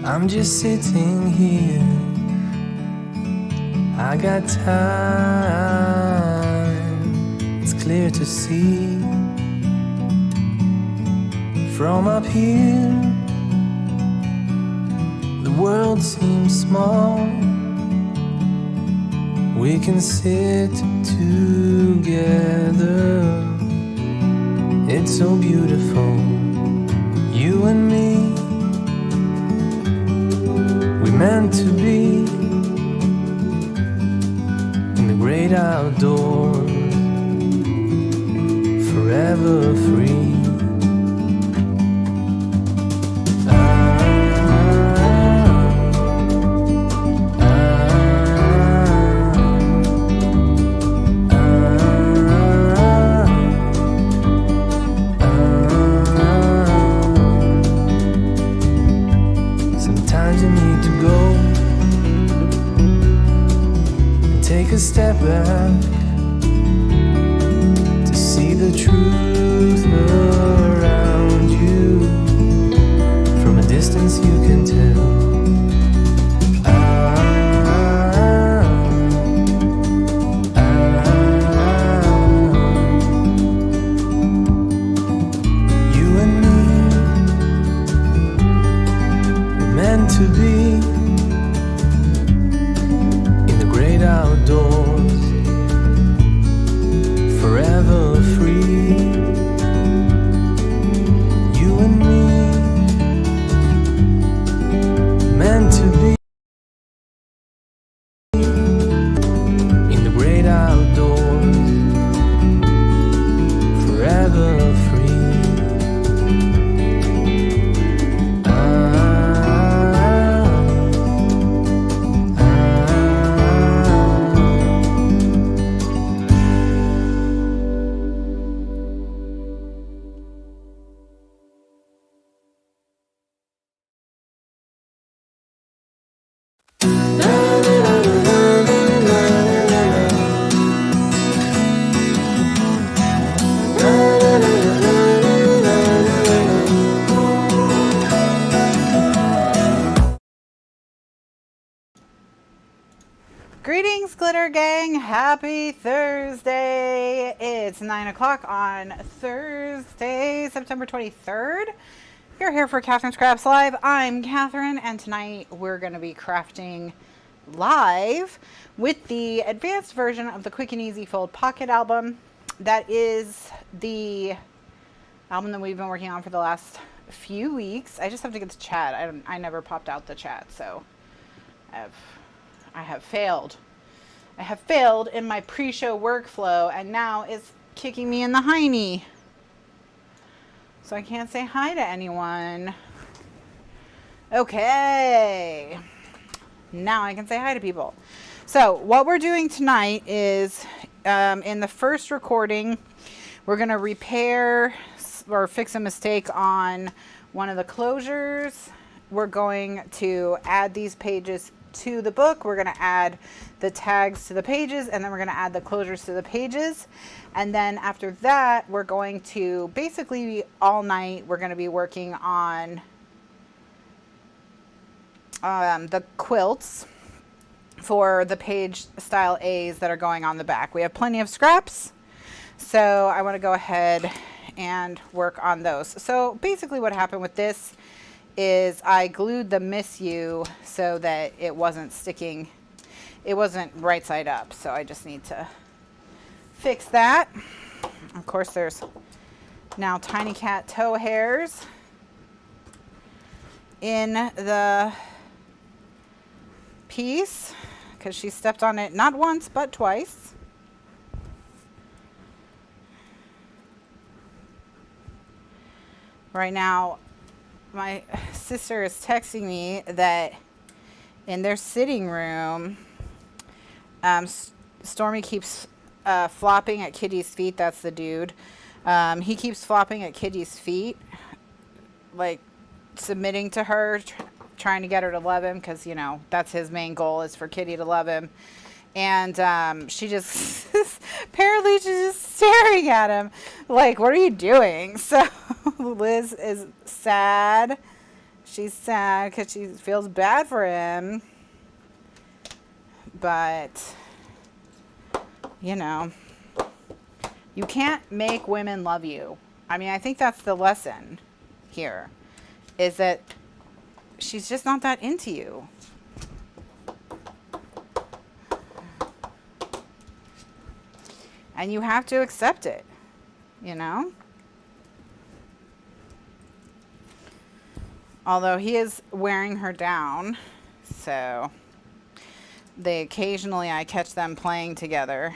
I'm just sitting here, I got time. It's clear to see from up here, the world seems small. We can sit together, it's so beautiful, you and me. We meant to be in the great outdoors, forever free. Sometimes you need to go and take a step back to see the truth around you. From a distance you can tell. You and me were meant to be in the great outdoors, forever free. You and me, meant to be in the great outdoors, forever free. Greetings, Glitter Gang. Happy Thursday. It's 9 o'clock on Thursday, September 23rd. You're here for Kathryn Scraps Live. I'm Kathryn, and tonight we're going to be crafting live with the advanced version of the Quick and Easy Fold Pocket album. That is the album that we've been working on for the last few weeks. I just have to get the chat. I never popped out the chat, so I have failed. I have failed in my pre-show workflow, and now it's kicking me in the hiney. So I can't say hi to anyone. Okay. Now I can say hi to people. So what we're doing tonight is, in the first recording, we're going to repair or fix a mistake on one of the closures. We're going to add these pages to the book. We're going to add the tags to the pages, and then we're going to add the closures to the pages. And then after that, we're going to basically all night, we're going to be working on the quilts for the page style A's that are going on the back. We have plenty of scraps, so I want to go ahead and work on those. So basically what happened with this is I glued the Miss You so that it wasn't sticking, it wasn't right side up, so I just need to fix that. Of course, there's now tiny cat toe hairs in the piece because she stepped on it not once but twice. Right now my sister is texting me that in their sitting room, Stormy keeps flopping at Kitty's feet. That's the dude. He keeps flopping at Kitty's feet, like submitting to her, trying to get her to love him, because, you know, that's his main goal, is for Kitty to love him. And she just, apparently she's just staring at him like, what are you doing? So Liz is sad She's sad because she feels bad for him. But, you know, you can't make women love you. I mean, I think that's the lesson here, is that she's just not that into you. And you have to accept it, you know? Although he is wearing her down, so occasionally I catch them playing together.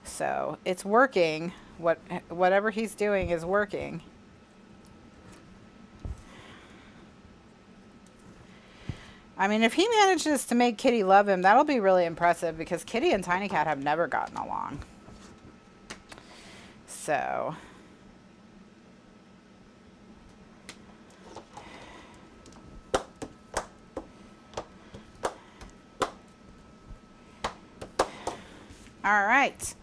So it's working. Whatever he's doing is working. I mean, if he manages to make Kitty love him, that'll be really impressive, because Kitty and Tiny Cat have never gotten along. So all right.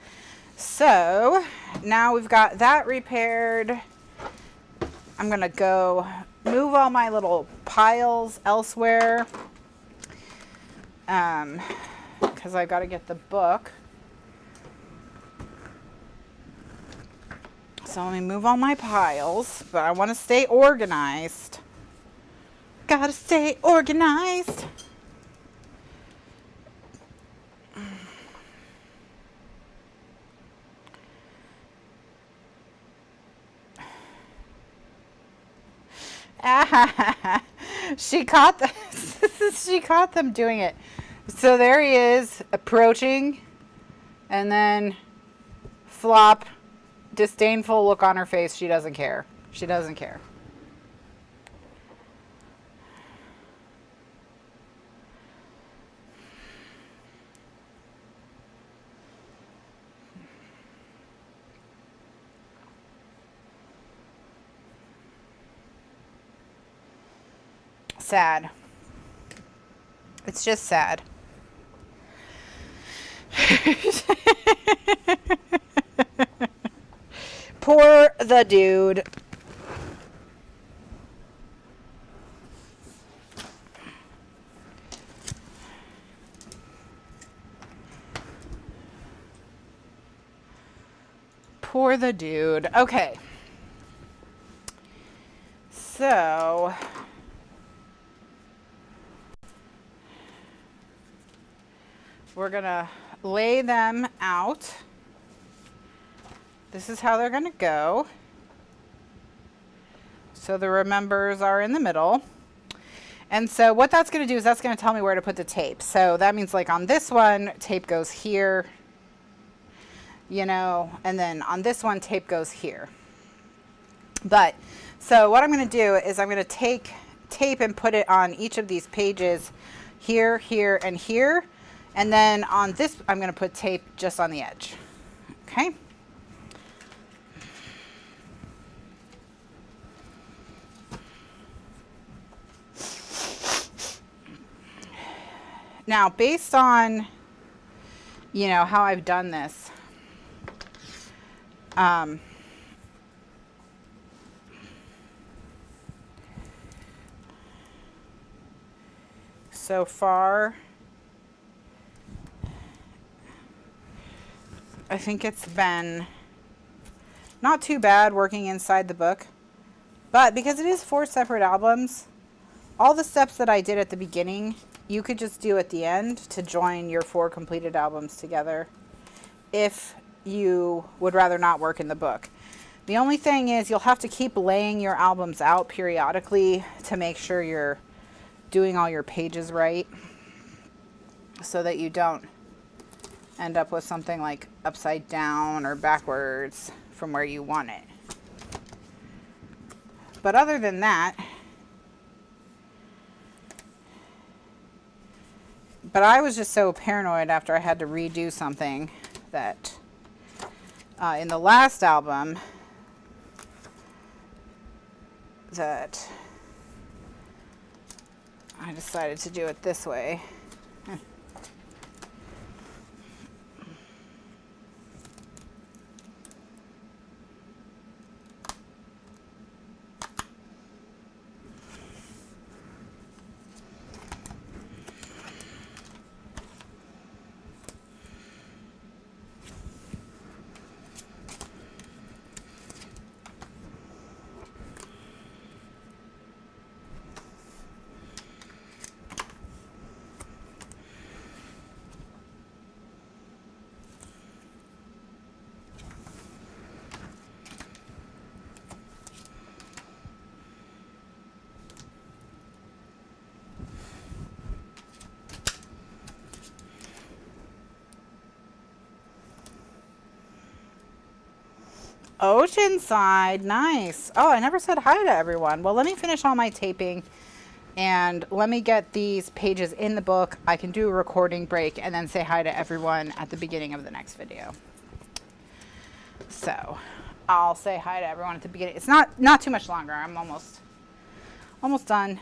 So now we've got that repaired. I'm going to go move all my little piles elsewhere, because I've got to get the book. So let me move all my piles, but I want to stay organized. Gotta stay organized. She caught she caught them doing it. So there he is, approaching, and then flop, disdainful look on her face. She doesn't care. She doesn't care. Sad. It's just sad. Poor the dude. Poor the dude. Okay. So we're going to lay them out. This is how they're going to go. So the remembers are in the middle. And so what that's going to do is that's going to tell me where to put the tape. So that means, like, on this one, tape goes here, you know, and then on this one, tape goes here. But so what I'm going to do is I'm going to take tape and put it on each of these pages here, here, and here. And then on this, I'm going to put tape just on the edge. Okay. Now, based on, you know, how I've done this, so far, I think it's been not too bad working inside the book, but because it is 4 separate albums, all the steps that I did at the beginning, you could just do at the end to join your 4 completed albums together if you would rather not work in the book. The only thing is you'll have to keep laying your albums out periodically to make sure you're doing all your pages right, so that you don't end up with something like upside down or backwards from where you want it. But other than that, but I was just so paranoid after I had to redo something that in the last album that I decided to do it this way. Oceanside, nice. Oh, I never said hi to everyone. Well, let me finish all my taping and let me get these pages in the book. I can do a recording break and then say hi to everyone at the beginning of the next video. So I'll say hi to everyone at the beginning. It's not too much longer. I'm almost done.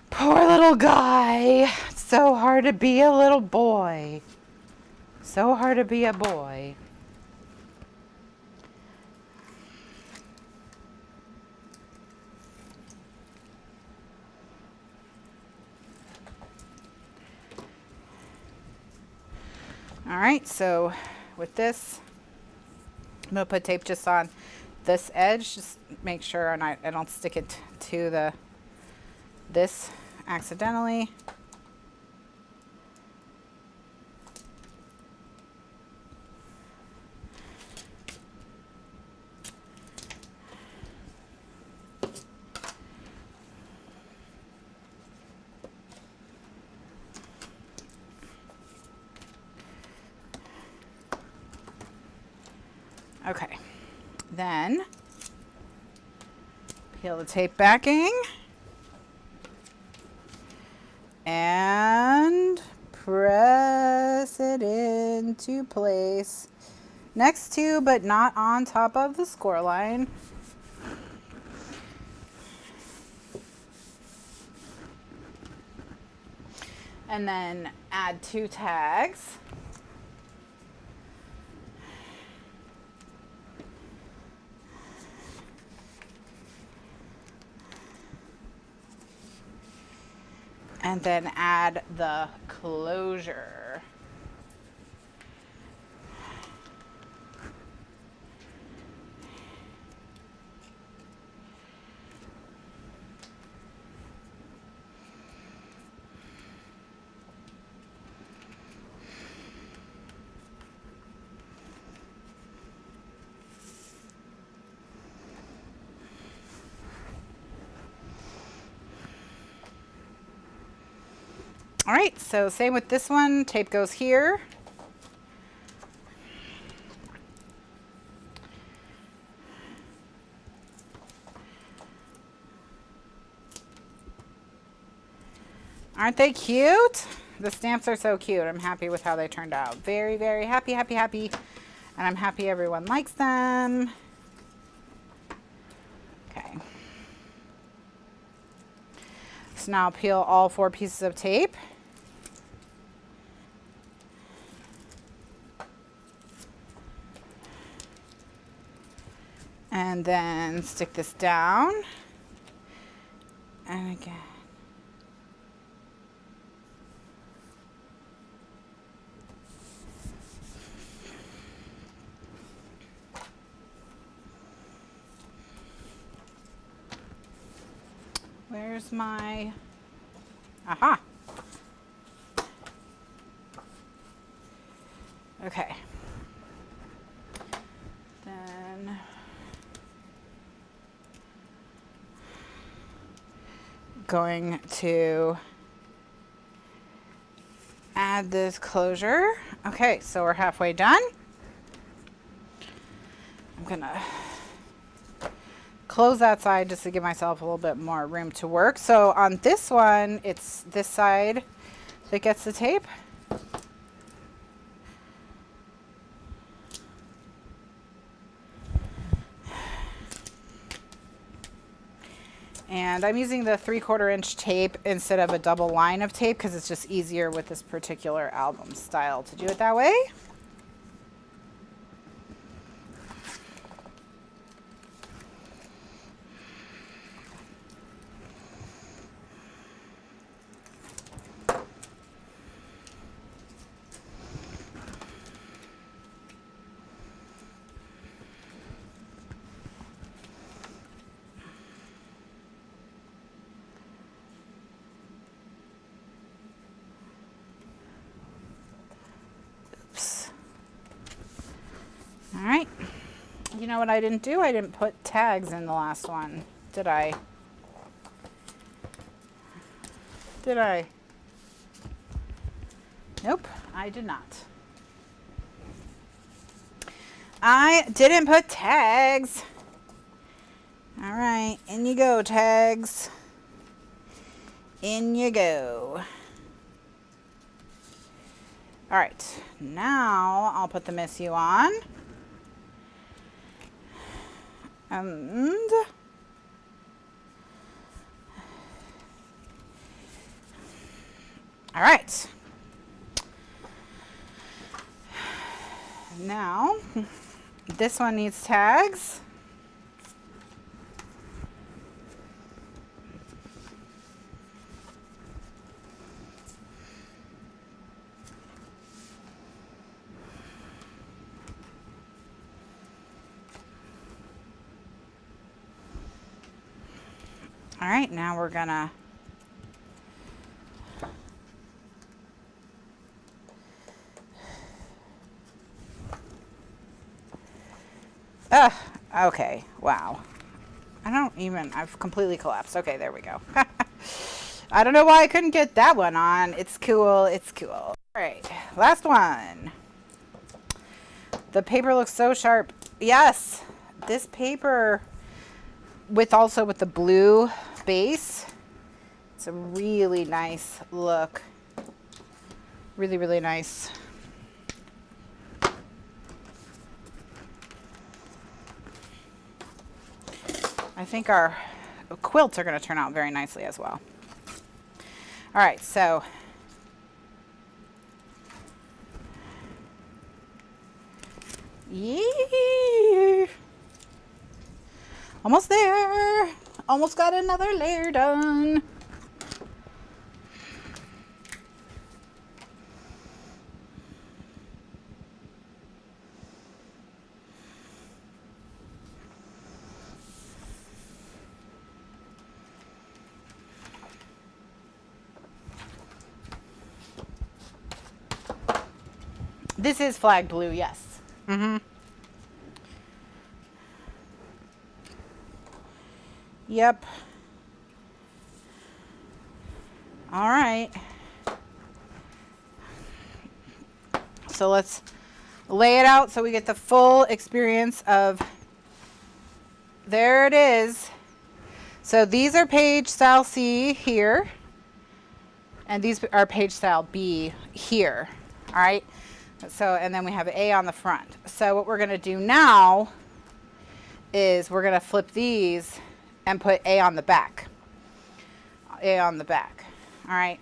Poor little guy. It's so hard to be a little boy. So hard to be a boy. All right, so with this, I'm gonna put tape just on this edge, just make sure I don't stick it to this accidentally. Okay, then peel the tape backing and press it into place next to but not on top of the score line. And then add 2 tags. And then add the closure. All right, so same with this one. Tape goes here. Aren't they cute? The stamps are so cute. I'm happy with how they turned out. Very, very happy, happy, happy. And I'm happy everyone likes them. Okay. So now I'll peel all 4 pieces of tape. And then stick this down. And again. Where's my, aha. Okay. Then going to add this closure. Okay, so we're halfway done. I'm gonna close that side just to give myself a little bit more room to work. So on this one, it's this side that gets the tape. And I'm using the 3/4 inch tape instead of a double line of tape because it's just easier with this particular album style to do it that way. All right. You know what I didn't do? I didn't put tags in the last one, did I? Did I? Nope, I did not. I didn't put tags. All right, in you go, tags. In you go. All right, now I'll put the Miss You on. And all right. Now, this one needs tags. All right, now we're gonna okay, wow. I've completely collapsed. Okay, there we go. I don't know why I couldn't get that one on. It's cool, it's cool. All right, last one. The paper looks so sharp. Yes, this paper with the blue base, it's a really nice look. Really, really nice. I think our quilts are going to turn out very nicely as well. All right, so yeah, almost there. Almost got another layer done. This is flag blue, yes. Mm-hmm. Yep. All right. So let's lay it out so we get the full experience of, there it is. So these are page style C here, and these are page style B here. All right. So, and then we have A on the front. So what we're going to do now is we're going to flip these and put A on the back. A on the back. All right.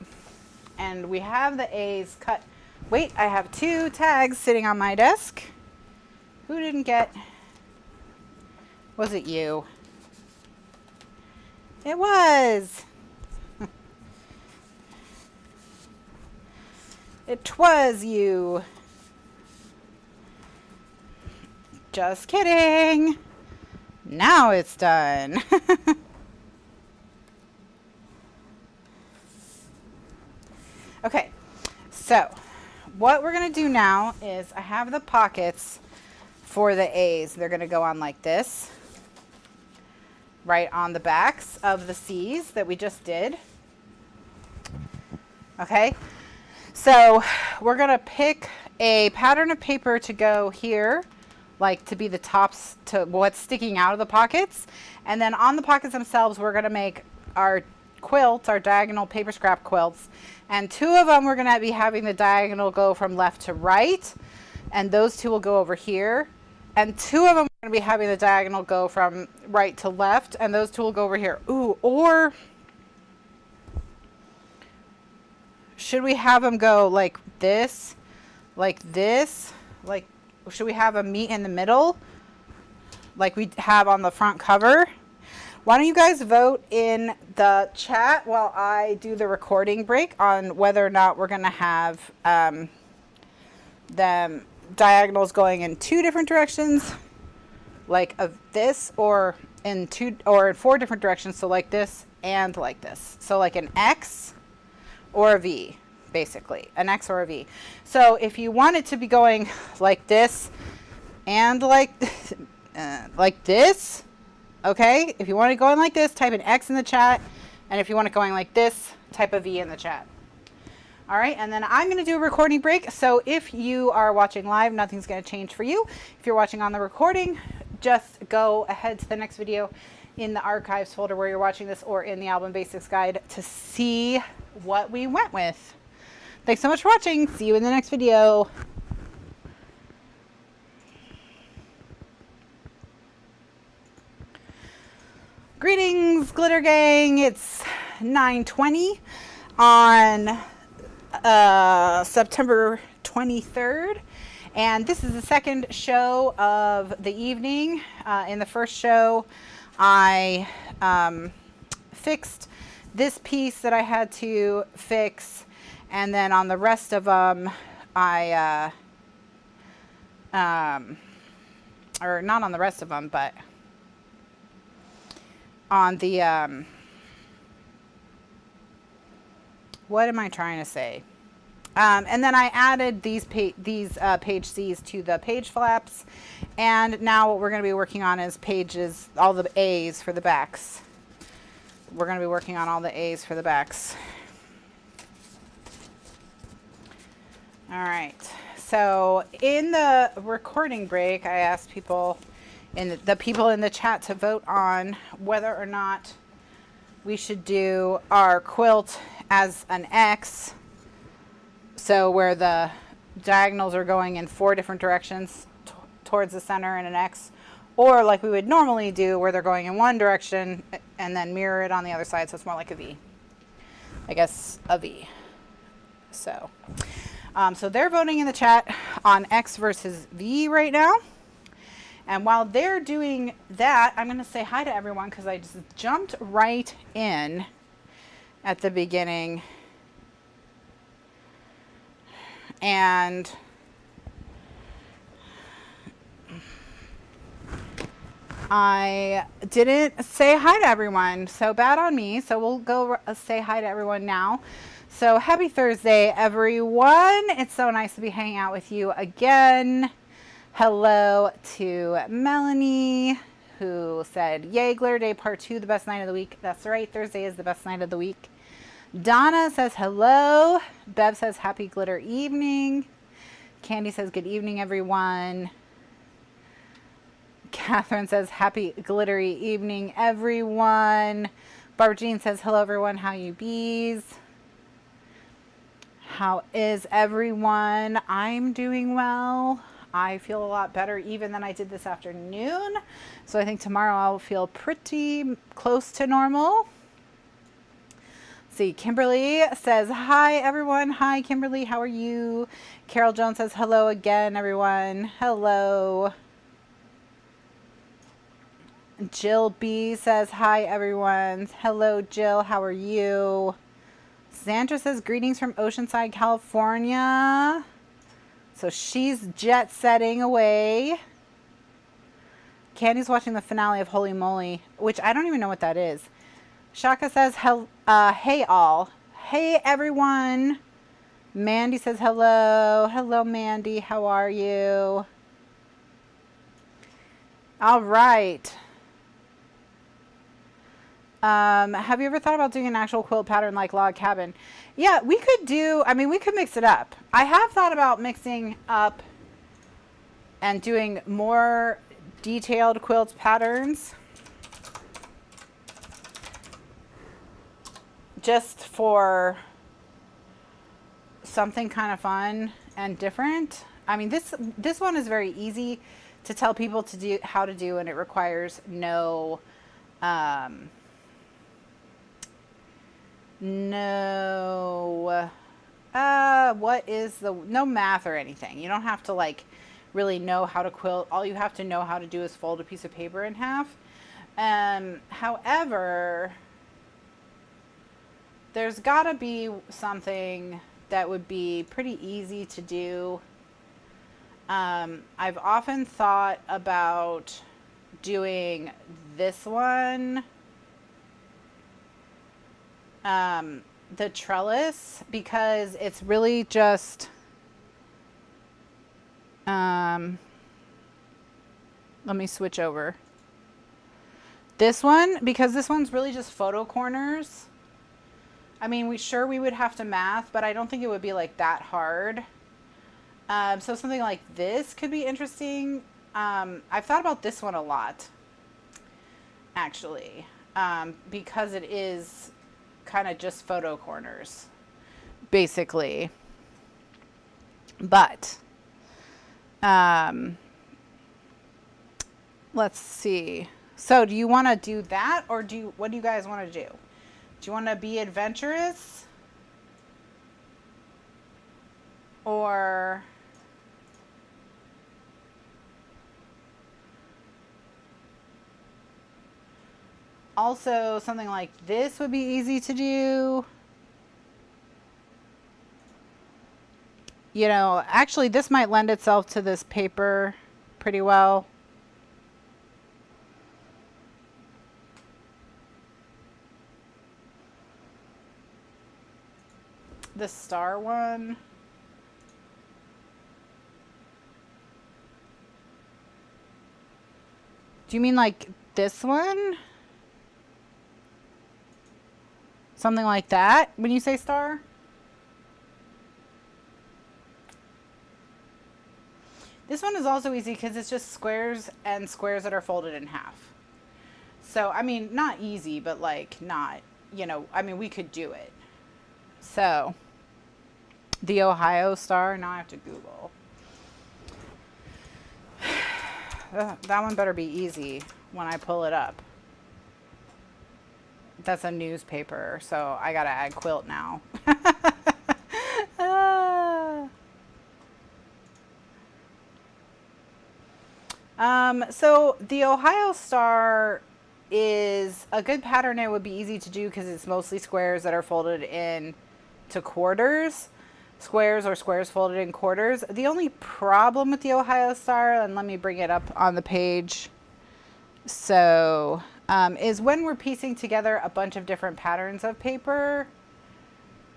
And we have the A's cut. Wait, I have 2 tags sitting on my desk. Who didn't get? Was it you? It was. It was you. Just kidding. Now it's done. Okay, so what we're going to do now is I have the pockets for the A's. They're going to go on like this, right on the backs of the C's that we just did. Okay, so we're going to pick a pattern of paper to go here, like to be the tops to what's sticking out of the pockets. And then on the pockets themselves, we're going to make our quilts, our diagonal paper scrap quilts. And 2 of them, we're going to be having the diagonal go from left to right. And those 2 will go over here. And 2 of them are going to be having the diagonal go from right to left. And those 2 will go over here. Ooh, or should we have them go like this? Like this? Like, should we have them meet in the middle like we have on the front cover? Why don't you guys vote in the chat while I do the recording break on whether or not we're going to have the diagonals going in 2 different directions, like of this, or in 4 different directions, so like this and like this. So like an X or a V, basically, an X or a V. So if you want it to be going like this and like this, okay, if you want it going like this, type an X in the chat, and if you want it going like this, type a V in the chat. All right, and then I'm going to do a recording break. So if you are watching live, nothing's going to change for you. If you're watching on the recording, just go ahead to the next video in the archives folder where you're watching this, or in the album basics guide, to see what we went with. Thanks so much for watching. See you in the next video. Greetings, Glitter Gang. It's 9:20 on September 23rd, and this is the second show of the evening. In the first show, I fixed this piece that I had to fix, and then on the rest of them, I or not on the rest of them, but on the what am I trying to say? And then I added these page C's to the page flaps, and now what we're going to be working on is pages, all the A's for the backs. We're going to be working on all the A's for the backs. All right. So in the recording break, I asked people, the people in the chat, to vote on whether or not we should do our quilt as an X, so where the diagonals are going in 4 different directions towards the center in an X, or like we would normally do where they're going in one direction and then mirror it on the other side, so it's more like a V. I guess a V. So so they're voting in the chat on X versus V right now. And while they're doing that, I'm going to say hi to everyone because I just jumped right in at the beginning. And I didn't say hi to everyone. So bad on me. So we'll go say hi to everyone now. So happy Thursday, everyone. It's so nice to be hanging out with you again. Hello to Melanie, who said, yay, Glitter Day Part 2, the best night of the week. That's right, Thursday is the best night of the week. Donna says hello. Bev says happy glitter evening. Candy says good evening, everyone. Catherine says happy glittery evening, everyone. Barbara Jean says hello, everyone. How you bees? How is everyone? I'm doing well. I feel a lot better even than I did this afternoon. So I think tomorrow I'll feel pretty close to normal. See, Kimberly says, hi, everyone. Hi, Kimberly. How are you? Carol Jones says, hello again, everyone. Hello. Jill B says, hi, everyone. Hello, Jill. How are you? Sandra says, greetings from Oceanside, California. So she's jet setting away. Candy's watching the finale of Holy Moly, which I don't even know what that is. Shaka says, hey all. Hey everyone. Mandy says hello. Hello Mandy, how are you? All right. Have you ever thought about doing an actual quilt pattern like Log Cabin? Yeah, we could do, I mean, we could mix it up. I have thought about mixing up and doing more detailed quilt patterns just for something kind of fun and different. I mean, this one is very easy to tell people to do, how to do, and it requires no no math or anything. You don't have to like really know how to quilt. All you have to know how to do is fold a piece of paper in half. However, there's gotta be something that would be pretty easy to do. I've often thought about doing this one, the trellis, because it's really just, let me switch over. This one, because this one's really just photo corners. I mean, we would have to math, but I don't think it would be like that hard. So something like this could be interesting. I've thought about this one a lot, actually, because it is kind of just photo corners, basically. But let's see. So do you want to do that, or what do you guys want to do? Do you want to be adventurous? Or also something like this would be easy to do. You know, actually this might lend itself to this paper pretty well. The star one. Do you mean like this one? Something like that when you say star? This one is also easy because it's just squares and squares that are folded in half. So, I mean, not easy, but like not, you know, I mean, we could do it. So, the Ohio star, now I have to Google. That one better be easy when I pull it up. That's a newspaper, so I gotta add quilt now. So the Ohio star is a good pattern. It would be easy to do because it's mostly squares that are folded in to quarters. Squares or squares folded in quarters. The only problem with the Ohio star, and let me bring it up on the page, so is when we're piecing together a bunch of different patterns of paper,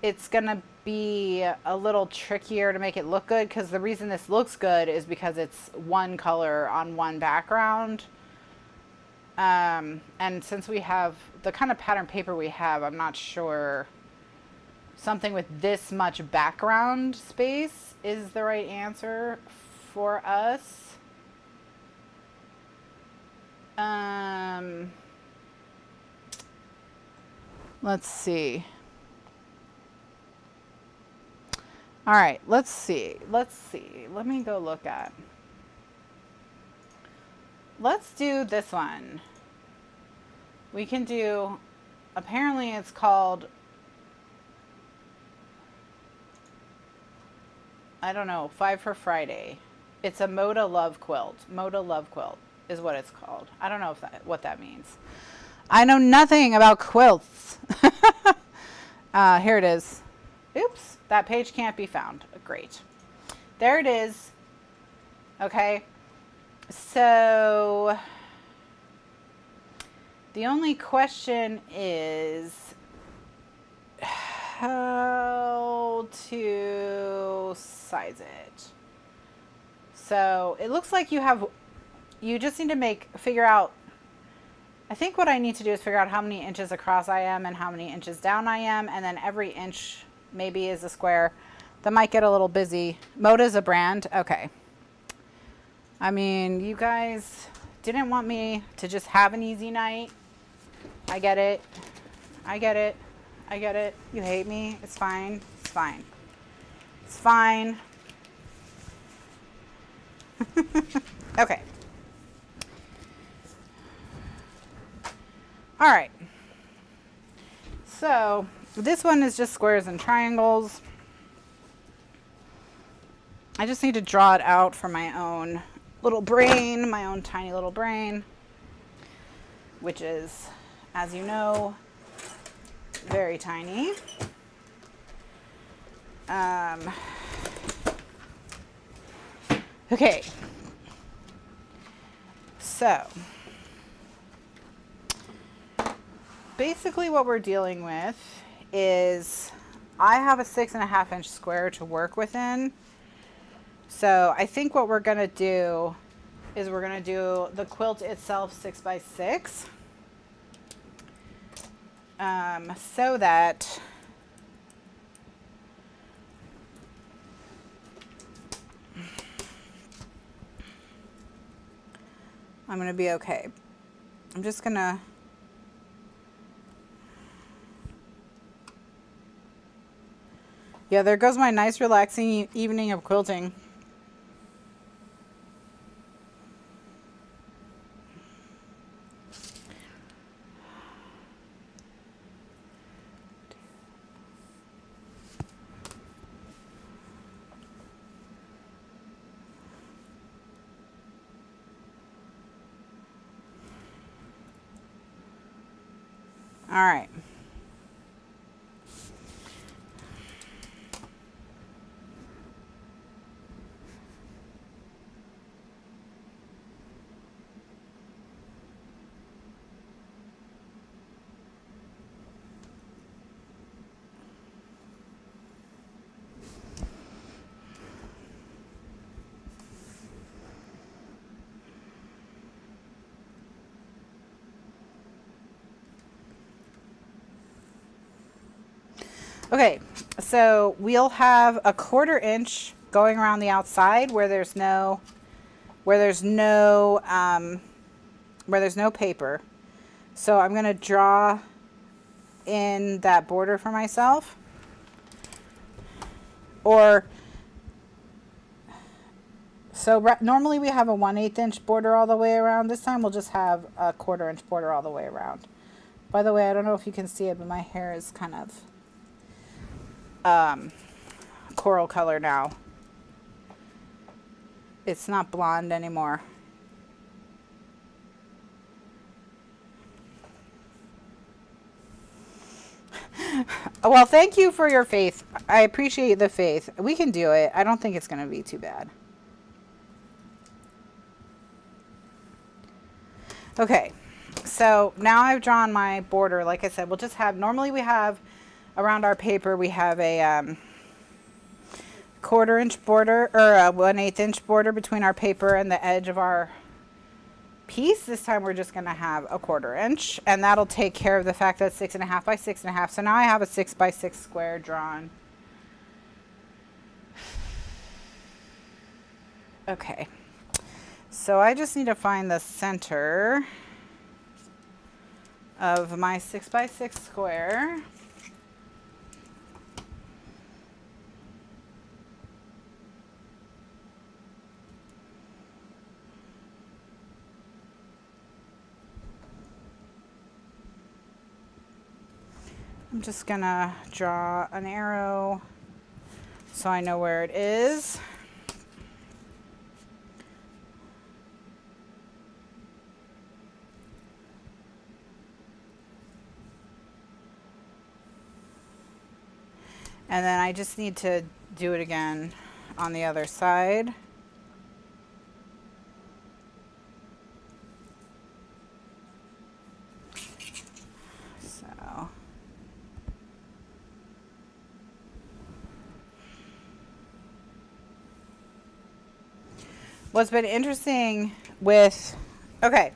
it's gonna be a little trickier to make it look good, because the reason this looks good is because it's one color on one background. And since we have the kind of pattern paper we have, I'm not sure something with this much background space is the right answer for us. Let's see. All right, let's see. Let me go look at. Let's do this one. We can do, apparently it's called, I don't know, 5 for Friday. It's a Moda Love Quilt. Moda Love Quilt is what it's called. I don't know what that means. I know nothing about quilts. Here it is. Oops, that page can't be found. Great. There it is. Okay. So the only question is how to size it. So it looks like you just need to figure out, I think what I need to do is figure out how many inches across I am and how many inches down I am, and then every inch maybe is a square. That might get a little busy. Moda's a brand. Okay. I mean, you guys didn't want me to just have an easy night. I get it. I get it. I get it. You hate me. It's fine. It's fine. It's fine. Okay. All right. So this one is just squares and triangles. I just need to draw it out for my own little brain, my own tiny little brain, which is, as you know, very tiny. Okay. So basically what we're dealing with is I have a 6.5 inch square to work within. So I think what we're going to do is we're going to do the quilt itself 6 by 6. So that I'm going to be okay. I'm just going to... Yeah, there goes my nice relaxing evening of quilting. All right. Okay, so we'll have a 1/4 inch going around the outside where there's no paper. So I'm going to draw in that border for myself. Or so normally we have a 1/8 inch border all the way around. This time we'll just have a 1/4 inch border all the way around. By the way, I don't know if you can see it, but my hair is kind of coral color now. It's not blonde anymore. Well, thank you for your faith. I appreciate the faith. We can do it. I don't think it's going to be too bad. Okay, so now I've drawn my border. Like I said, we'll just have, normally we have around our paper, we have a 1/4 inch border, or a 1/8 inch border between our paper and the edge of our piece. This time we're just going to have a 1/4 inch, and that'll take care of the fact that it's 6.5 by 6.5. So now I have a 6 by 6 square drawn. Okay, so I just need to find the center of my 6 by 6 square. I'm just gonna draw an arrow so I know where it is. And then I just need to do it again on the other side. So what's been interesting with, okay,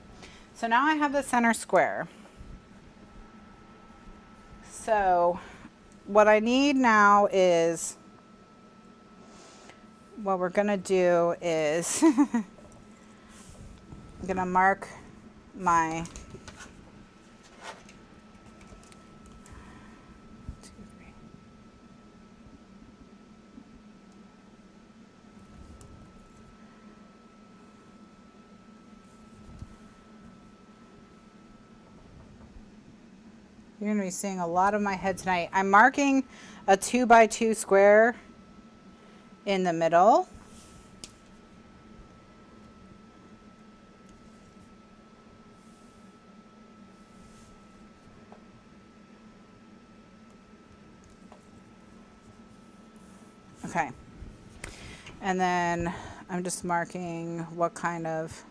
so now I have the center square. So what I need now is, what we're going to do is I'm going to mark my You're going to be seeing a lot of my head tonight. I'm marking a 2 by 2 square in the middle. Okay. And then I'm just marking what kind of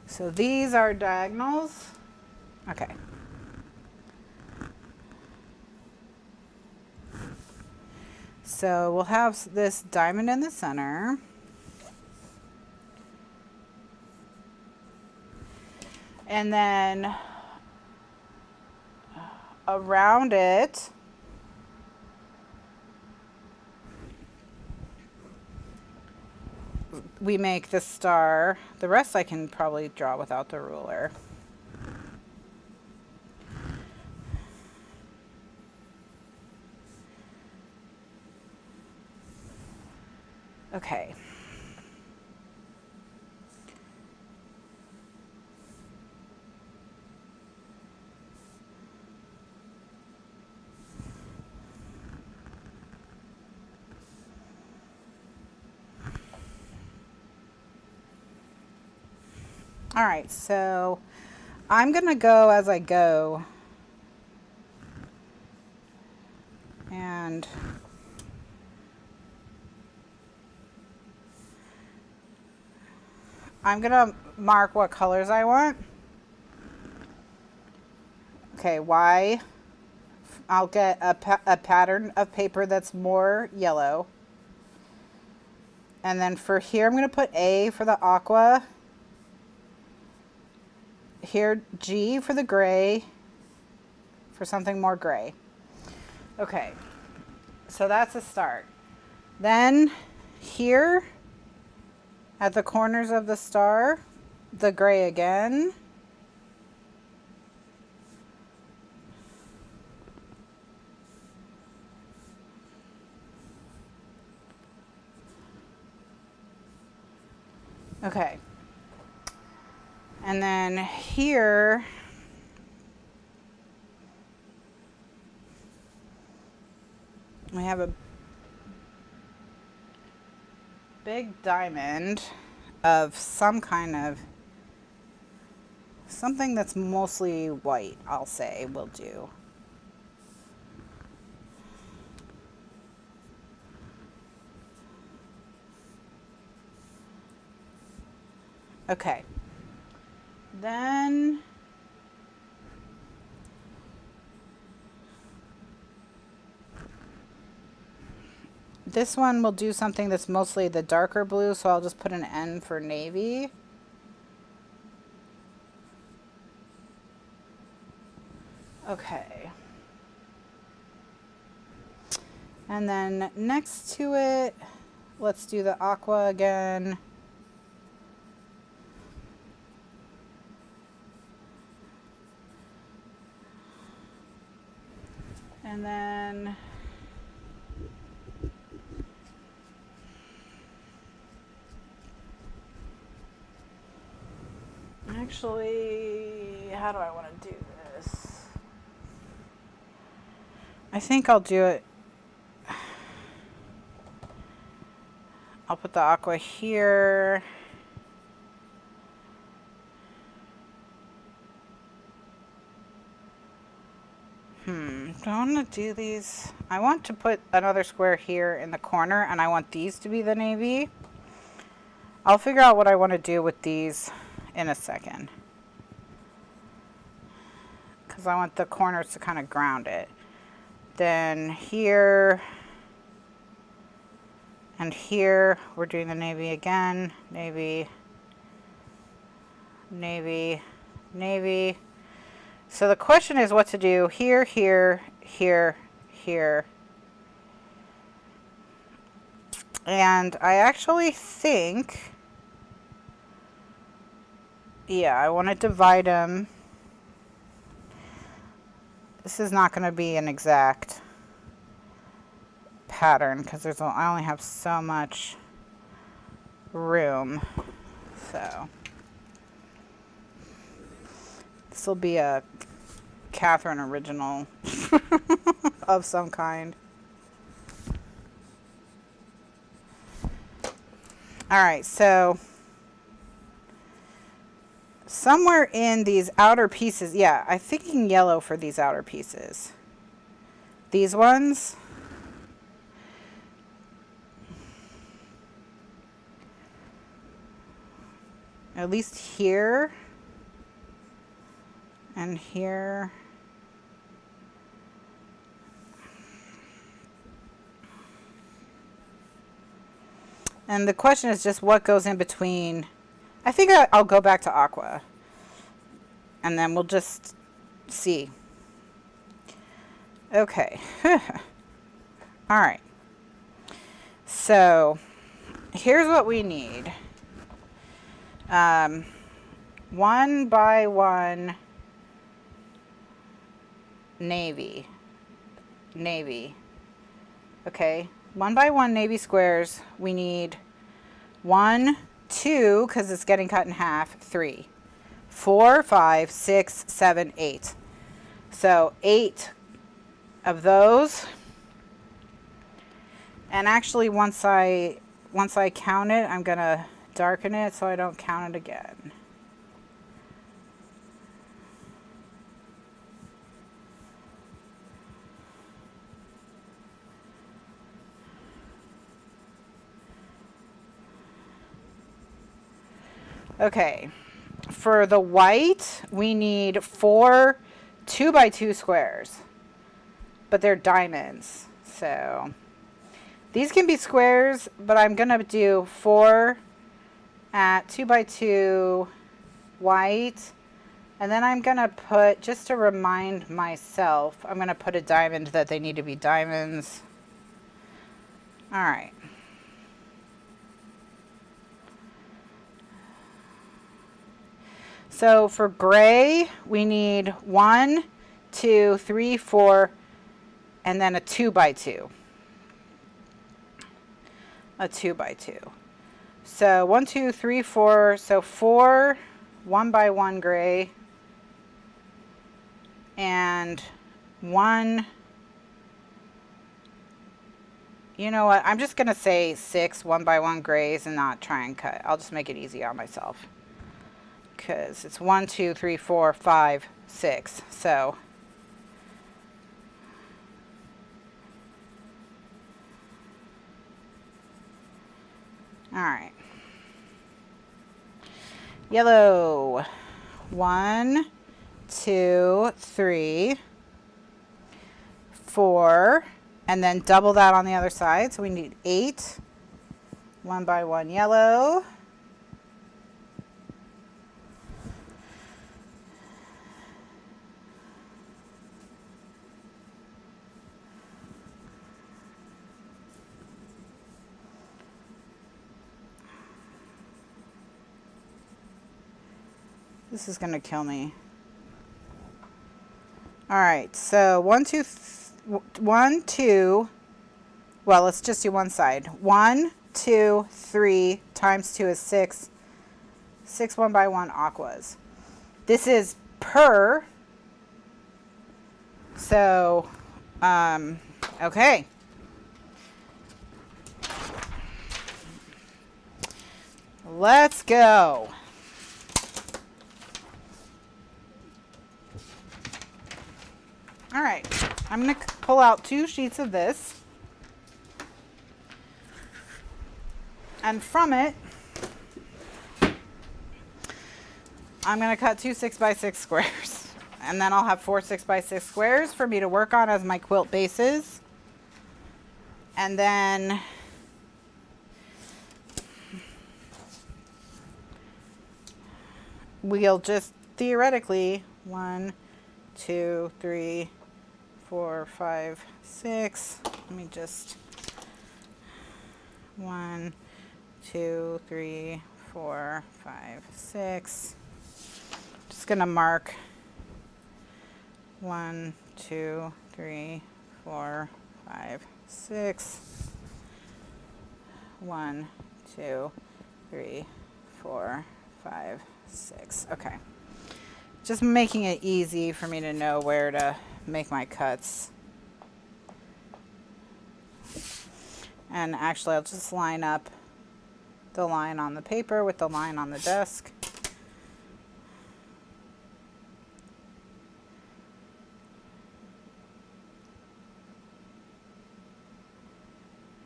so these are diagonals. Okay. So we'll have this diamond in the center. And then around it, we make the star. The rest I can probably draw without the ruler. Okay. All right, so I'm gonna go as I go, and I'm gonna mark what colors I want. Okay, why? I'll get a pattern of paper that's more yellow. And then for here, I'm gonna put A for the aqua. Here, G for the gray, for something more gray. Okay, so that's a start. Then here, at the corners of the star, the gray again. Okay. And then here, we have a big diamond of some kind of, something that's mostly white, I'll say, will do. Okay. Then this one will do something that's mostly the darker blue, so I'll just put an N for navy. Okay. And then next to it, let's do the aqua again. And then actually, how do I want to do this? I think I'll do it. I'll put the aqua here. Do I want to do these? I want to put another square here in the corner, and I want these to be the navy. I'll figure out what I want to do with these in a second, because I want the corners to kind of ground it. Then here and here, we're doing the navy again. Navy, navy, navy. So the question is what to do here, here, here, here. And I actually think, yeah, I want to divide them. This is not going to be an exact pattern because I only have so much room. So this will be a Kathryn original of some kind. All right, so somewhere in these outer pieces, yeah, I'm thinking yellow for these outer pieces. These ones. At least here. And here. And the question is just what goes in between. I think I'll go back to aqua. And then we'll just see. Okay. All right. So here's what we need. 1 by 1 navy. Okay, 1 by 1 navy squares. We need 1, 2, because it's getting cut in half, 3, 4, 5, 6, 7, 8. So 8 of those. And actually, once I count it, I'm gonna darken it so I don't count it again. Okay, for the white, we need 4 2 by 2 squares, but they're diamonds. So these can be squares, but I'm gonna do 4 at 2 by 2 white, and then I'm gonna put, just to remind myself, I'm gonna put a diamond that they need to be diamonds. All right. So for gray, we need 1, 2, 3, 4, and then a 2 by 2. A 2 by 2. So 1, 2, 3, 4. So 4 1 by 1 gray, and 1. You know what? I'm just gonna say 6 1 by 1 grays and not try and cut. I'll just make it easy on myself, because it's 1, 2, 3, 4, 5, 6. So all right. Yellow. 1, 2, 3, 4, and then double that on the other side. So we need 8 1 by 1 yellow. This is going to kill me. All right, so 1, 2, 1, 2. Well, let's just do one side. 1, 2, 3 times 2 is 6. 6 1 by 1 aquas. This is per. So, okay. Let's go. All right, I'm going to pull out 2 sheets of this. And from it, I'm going to cut 2 6 by 6 squares. And then I'll have 4 6 by 6 squares for me to work on as my quilt bases. And then we'll just theoretically 1, 2, 3, 4, 5, 6. Let me just 1, 2, 3, 4, 5, 6. Just gonna mark 1, 2, 3, 4, 5, 6. 1, 2, 3, 4, 5, 6. Okay. Just making it easy for me to know where to make my cuts. And actually, I'll just line up the line on the paper with the line on the desk.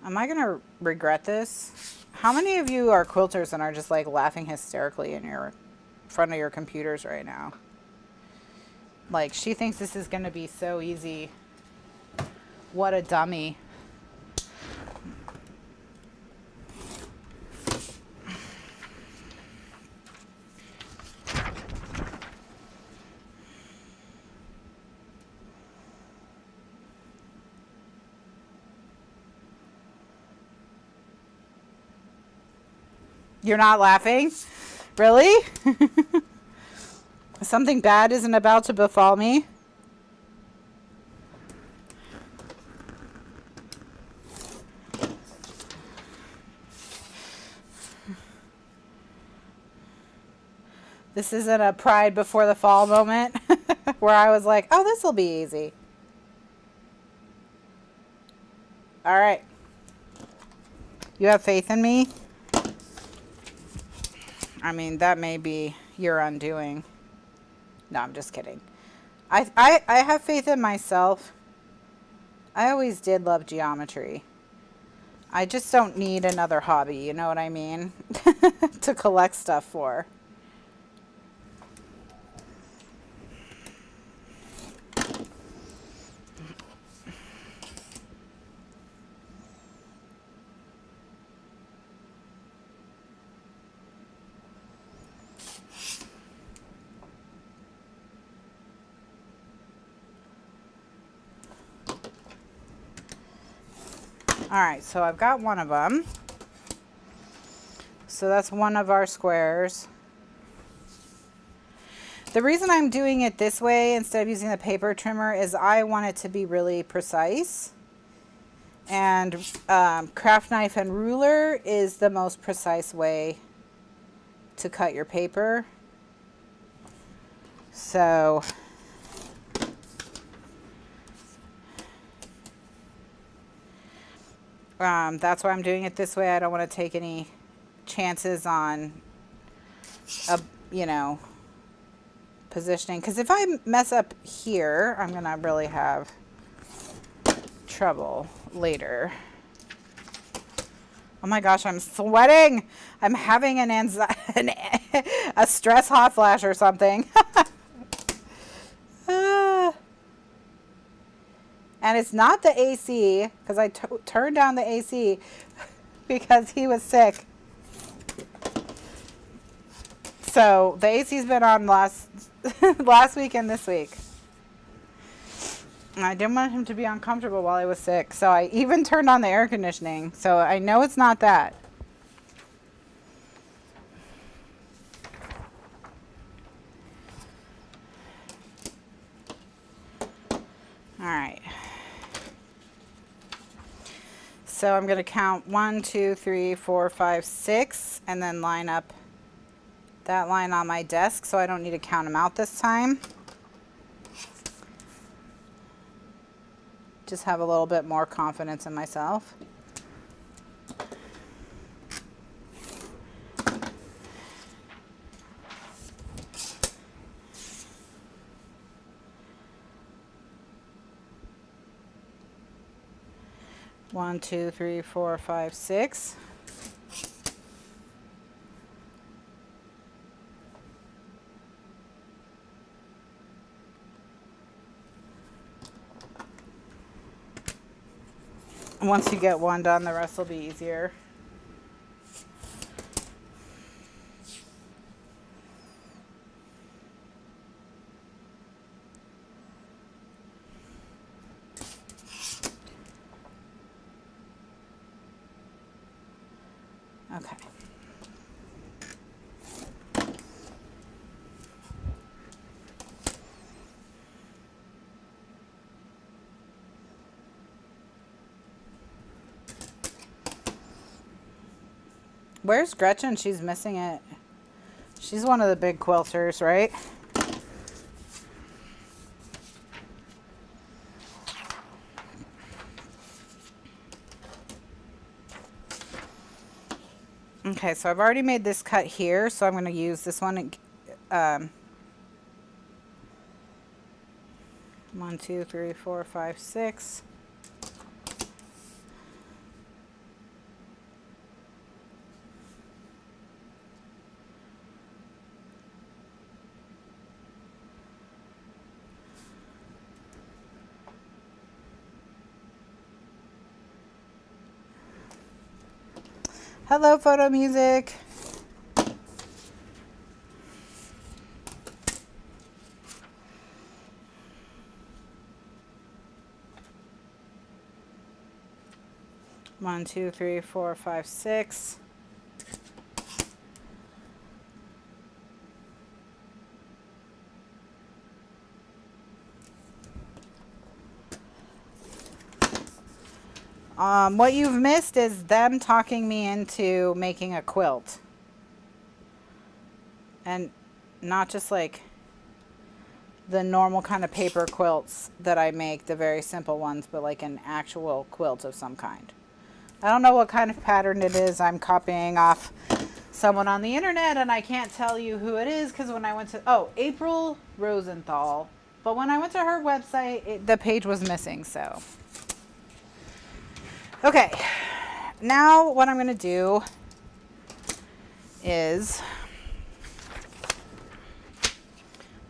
Am I gonna regret this? How many of you are quilters and are just like laughing hysterically in your front of your computers right now? Like, she thinks this is gonna be so easy. What a dummy. You're not laughing? Really? Something bad isn't about to befall me? This isn't a pride before the fall moment where I was like, oh, this will be easy. All right. You have faith in me? I mean, that may be your undoing. No, I'm just kidding. I have faith in myself. I always did love geometry. I just don't need another hobby, you know what I mean? To collect stuff for. All right, so I've got one of them. So that's one of our squares. The reason I'm doing it this way instead of using the paper trimmer is I want it to be really precise. And craft knife and ruler is the most precise way to cut your paper. So that's why I'm doing it this way. I don't want to take any chances on, you know, positioning. Because if I mess up here, I'm going to really have trouble later. Oh my gosh, I'm sweating. I'm having an a stress hot flash or something. And it's not the AC, because I turned down the AC because he was sick. So the AC's been on last week and this week. And I didn't want him to be uncomfortable while he was sick. So I even turned on the air conditioning. So I know it's not that. All right. So I'm going to count 1, 2, 3, 4, 5, 6, and then line up that line on my desk so I don't need to count them out this time. Just have a little bit more confidence in myself. One, 2, 3, 4, 5, 6. Once you get one done, the rest will be easier. Okay. Where's Gretchen? She's missing it. She's one of the big quilters, right? Okay, so I've already made this cut here, so I'm going to use this one. 1, 2, 3, 4, 5, 6. Hello, photo music. One, 2, 3, 4, 5, 6. What you've missed is them talking me into making a quilt. And not just like the normal kind of paper quilts that I make, the very simple ones, but like an actual quilt of some kind. I don't know what kind of pattern it is. I'm copying off someone on the internet, and I can't tell you who it is because when I went to, April Rosenthal. But when I went to her website, the page was missing, so. Okay, now what I'm going to do is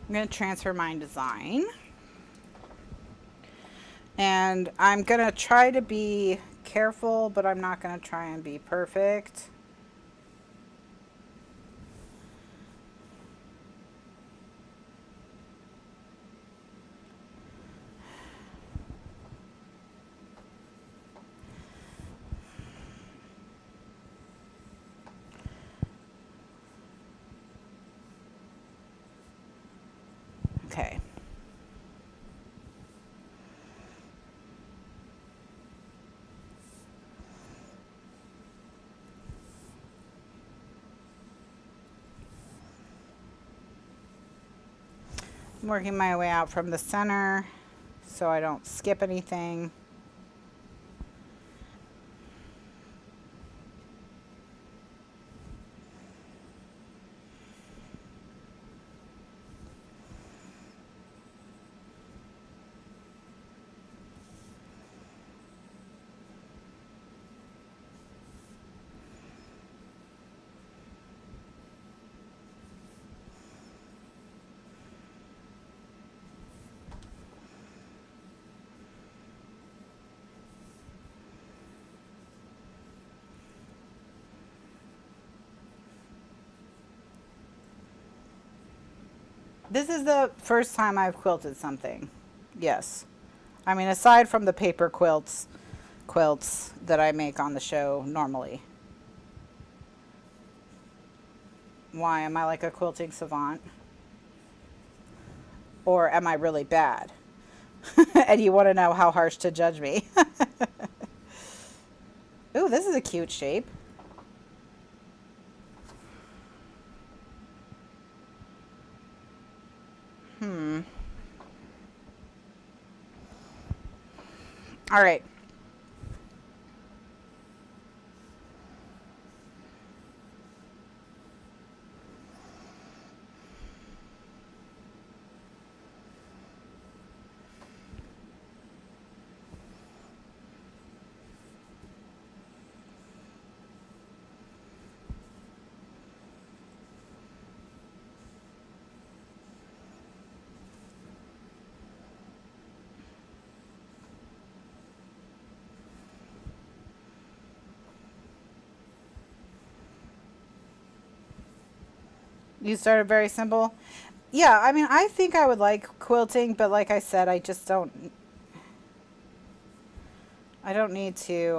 I'm going to transfer my design. And I'm going to try to be careful, but I'm not going to try and be perfect. Okay. I'm working my way out from the center so I don't skip anything. This is the first time I've quilted something. Yes. I mean, aside from the paper quilts that I make on the show normally. Why? Am I like a quilting savant? Or am I really bad? And you want to know how harsh to judge me? Ooh, this is a cute shape. All right. You started very simple. Yeah, I mean, I think I would like quilting, but like I said, I just don't. I don't need to.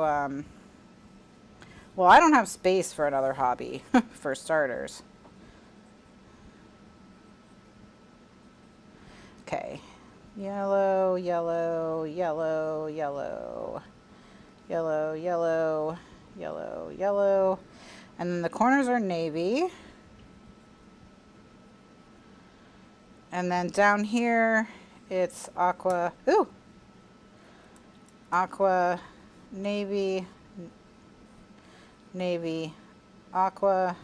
Well, I don't have space for another hobby, for starters. Okay. Yellow, yellow, yellow, yellow, yellow, yellow, yellow, yellow. And then the corners are navy. And then down here, it's aqua, aqua, navy, navy, aqua.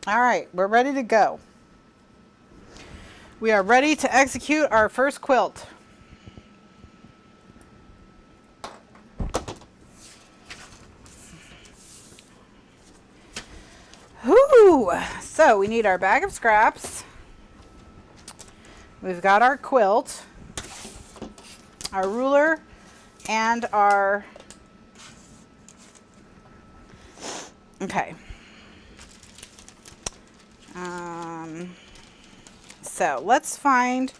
All right, we're ready to go. We are ready to execute our first quilt. Whew. So we need our bag of scraps. We've got our quilt, our ruler, and our Okay. So let's find,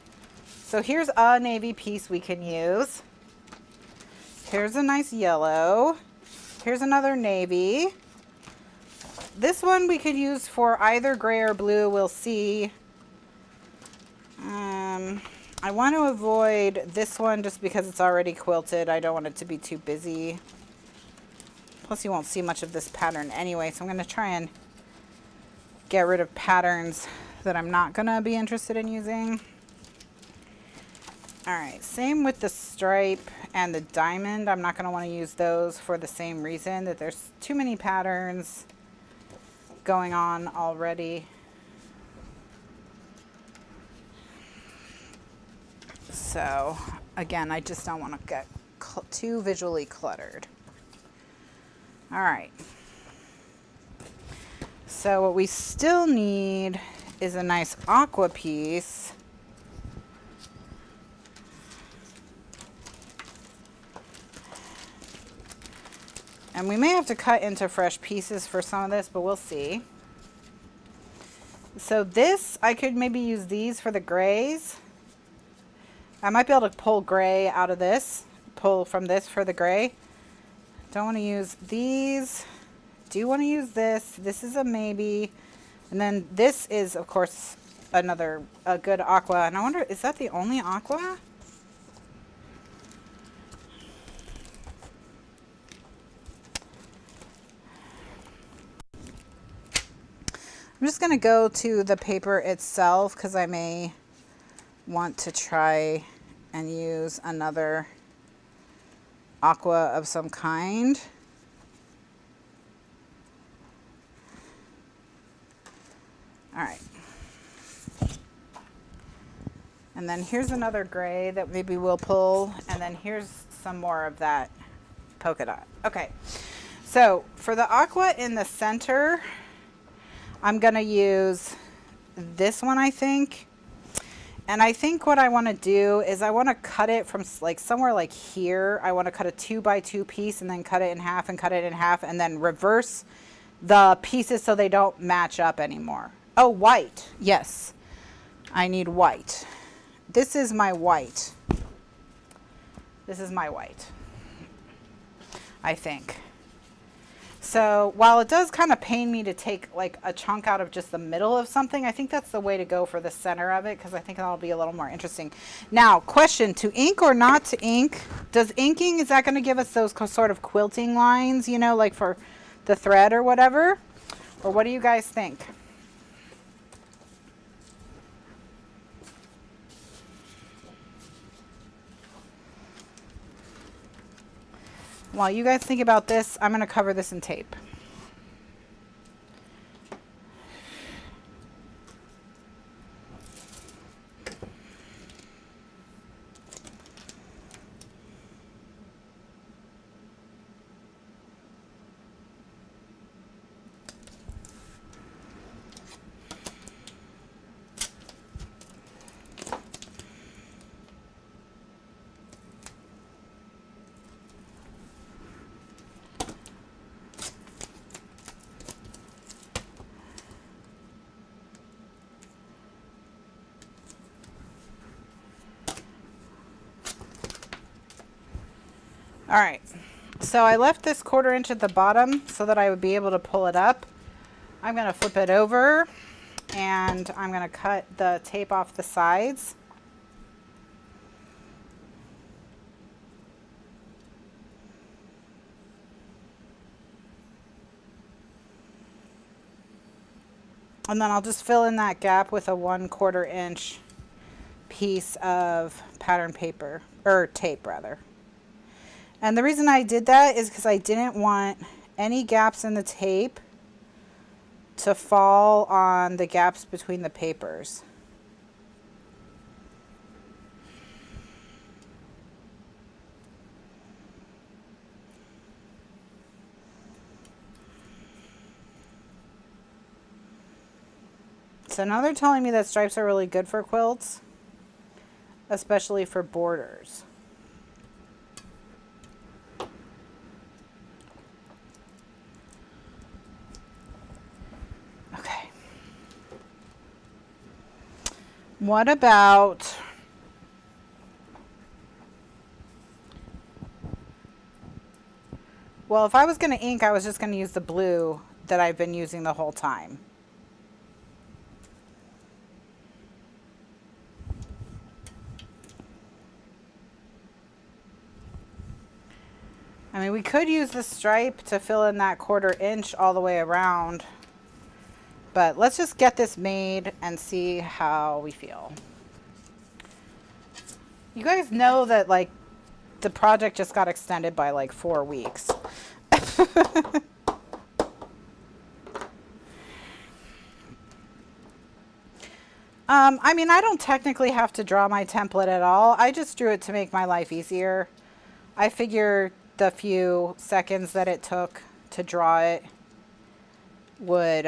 so here's a navy piece we can use. Here's a nice yellow. Here's another navy. This one we could use for either gray or blue. We'll see. I want to avoid this one just because it's already quilted. I don't want it to be too busy. Plus you won't see much of this pattern anyway, so I'm going to try and get rid of patterns that I'm not going to be interested in using. Alright, same with the stripe and the diamond. I'm not going to want to use those for the same reason, that there's too many patterns going on already. So, again, I just don't want to get too visually cluttered. Alright. So what we still need is a nice aqua piece. And we may have to cut into fresh pieces for some of this, but we'll see. So this, I could maybe use these for the grays. I might be able to pull gray out of this, pull from this for the gray. Don't want to use these. Do want to use this. This is a maybe. And then this is, of course, a good aqua. And I wonder, is that the only aqua? I'm just going to go to the paper itself because I may want to try and use another aqua of some kind. All right. And then here's another gray that maybe we'll pull. And then here's some more of that polka dot. Okay. So for the aqua in the center, I'm going to use this one, I think. And I think what I want to do is I want to cut it from like somewhere like here. I want to cut a 2x2 piece and then cut it in half and cut it in half and then reverse the pieces so they don't match up anymore. Oh, white. Yes. I need white. This is my white. This is my white, I think. So while it does kind of pain me to take like a chunk out of just the middle of something, I think that's the way to go for the center of it because I think that'll be a little more interesting. Now, question, to ink or not to ink? Does inking, is that going to give us those sort of quilting lines, you know, like for the thread or whatever? Or what do you guys think? While you guys think about this, I'm going to cover this in tape. All right, so I left this 1/4 inch at the bottom so that I would be able to pull it up. I'm going to flip it over and I'm going to cut the tape off the sides. And then I'll just fill in that gap with a 1/4 inch piece of pattern paper, or tape rather. And the reason I did that is because I didn't want any gaps in the tape to fall on the gaps between the papers. So now they're telling me that stripes are really good for quilts, especially for borders. What about well, if I was going to ink, I was just going to use the blue that I've been using the whole time. I mean, we could use the stripe to fill in that 1/4 inch all the way around, but let's just get this made and see how we feel. You guys know that, like, the project just got extended by like 4 weeks. I mean, I don't technically have to draw my template at all. I just drew it to make my life easier. I figured the few seconds that it took to draw it would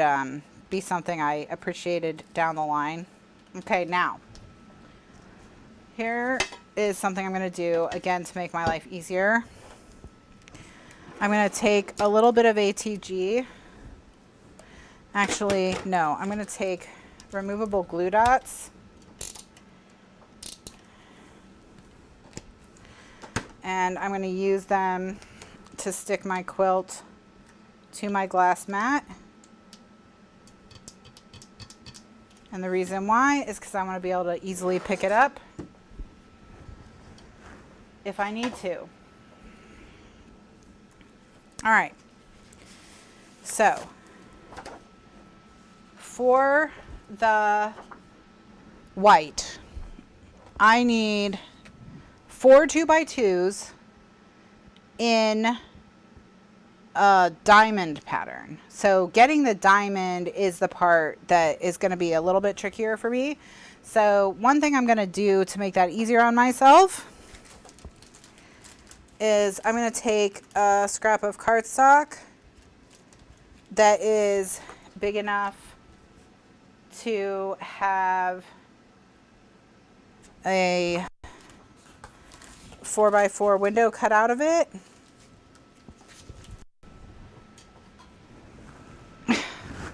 be something I appreciated down the line. Okay, now, here is something I'm going to do, again, to make my life easier. I'm going to take a little bit of ATG. Actually, no, I'm going to take removable glue dots. And I'm going to use them to stick my quilt to my glass mat. And the reason why is because I want to be able to easily pick it up if I need to. All right. So for the white, I need 4 2x2s in a diamond pattern. So getting the diamond is the part that is going to be a little bit trickier for me. So one thing I'm going to do to make that easier on myself is I'm going to take a scrap of cardstock that is big enough to have a 4x4 window cut out of it.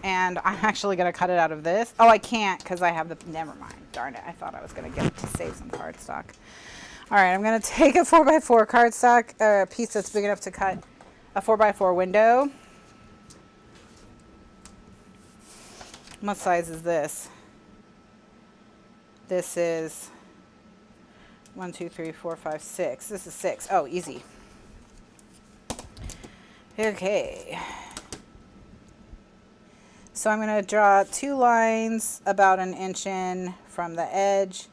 And I'm actually going to cut it out of this. Oh, I can't because I have the, never mind. Darn it. I thought I was going to get to save some cardstock. All right, I'm going to take a 4x4 cardstock, piece that's big enough to cut a 4x4 window. What size is this? This is 1, 2, 3, 4, 5, 6. This is 6. Oh, easy. Okay. So I'm going to draw 2 lines about 1 inch in from the edge.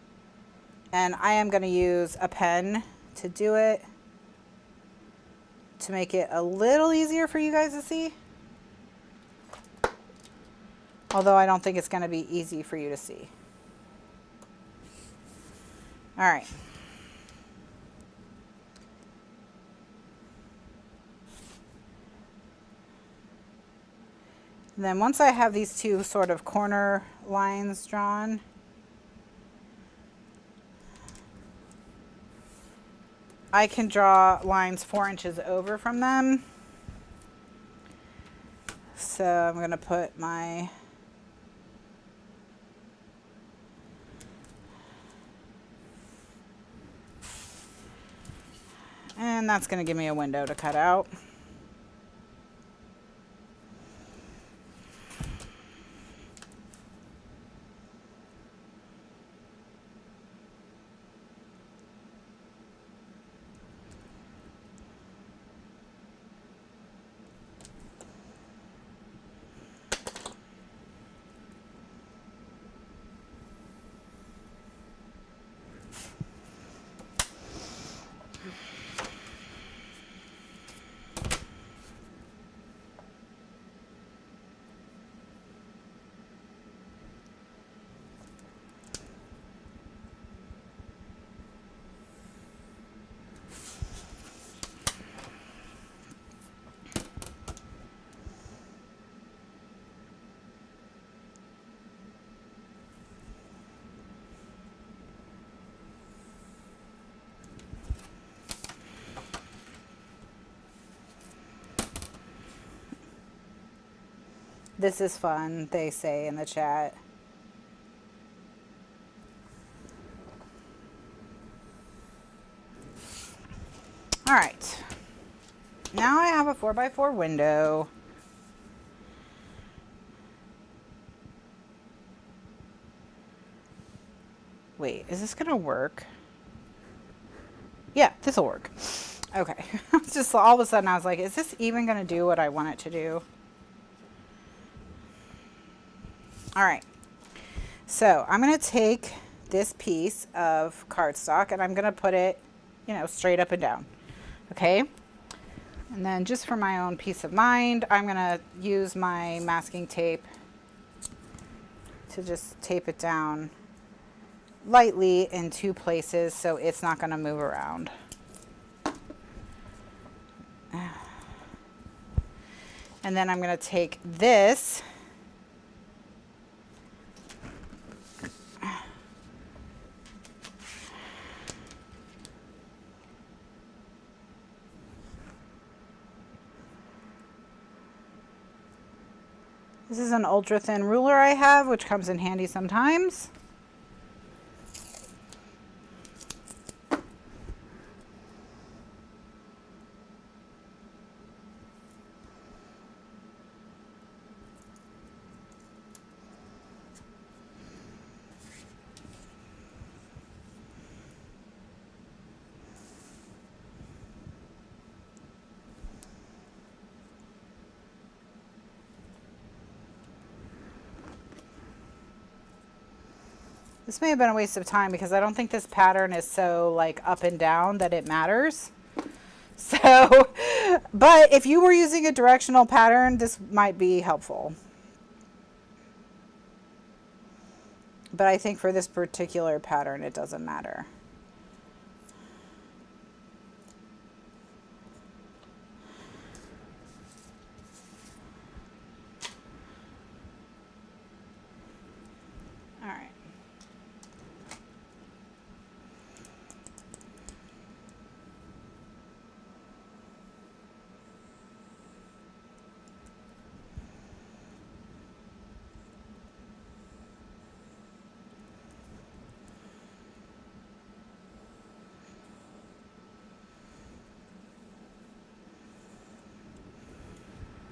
And I am going to use a pen to do it, to make it a little easier for you guys to see. Although I don't think it's going to be easy for you to see. All right. And then once I have these 2 sort of corner lines drawn, I can draw lines 4 inches over from them. So I'm going to put my and that's going to give me a window to cut out. This is fun, they say in the chat. All right. Now I have a 4x4 window. Wait, is this gonna work? Yeah, this will work. Okay. Just all of a sudden I was like, is this even gonna do what I want it to do? All right. So I'm gonna take this piece of cardstock and I'm gonna put it, you know, straight up and down. Okay. And then just for my own peace of mind, I'm gonna use my masking tape to just tape it down lightly in 2 places so it's not gonna move around. And then I'm gonna take this This is an ultra thin ruler I have, which comes in handy sometimes. This may have been a waste of time because I don't think this pattern is so like up and down that it matters. So, but if you were using a directional pattern, this might be helpful. But I think for this particular pattern, it doesn't matter. All right.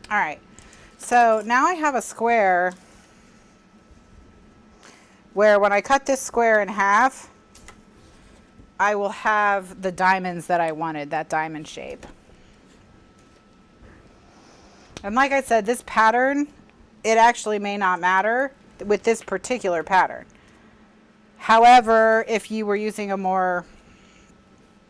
All right, so now I have a square where when I cut this square in half, I will have the diamonds that I wanted, that diamond shape. And like I said, this pattern, it actually may not matter with this particular pattern. However, if you were using a more,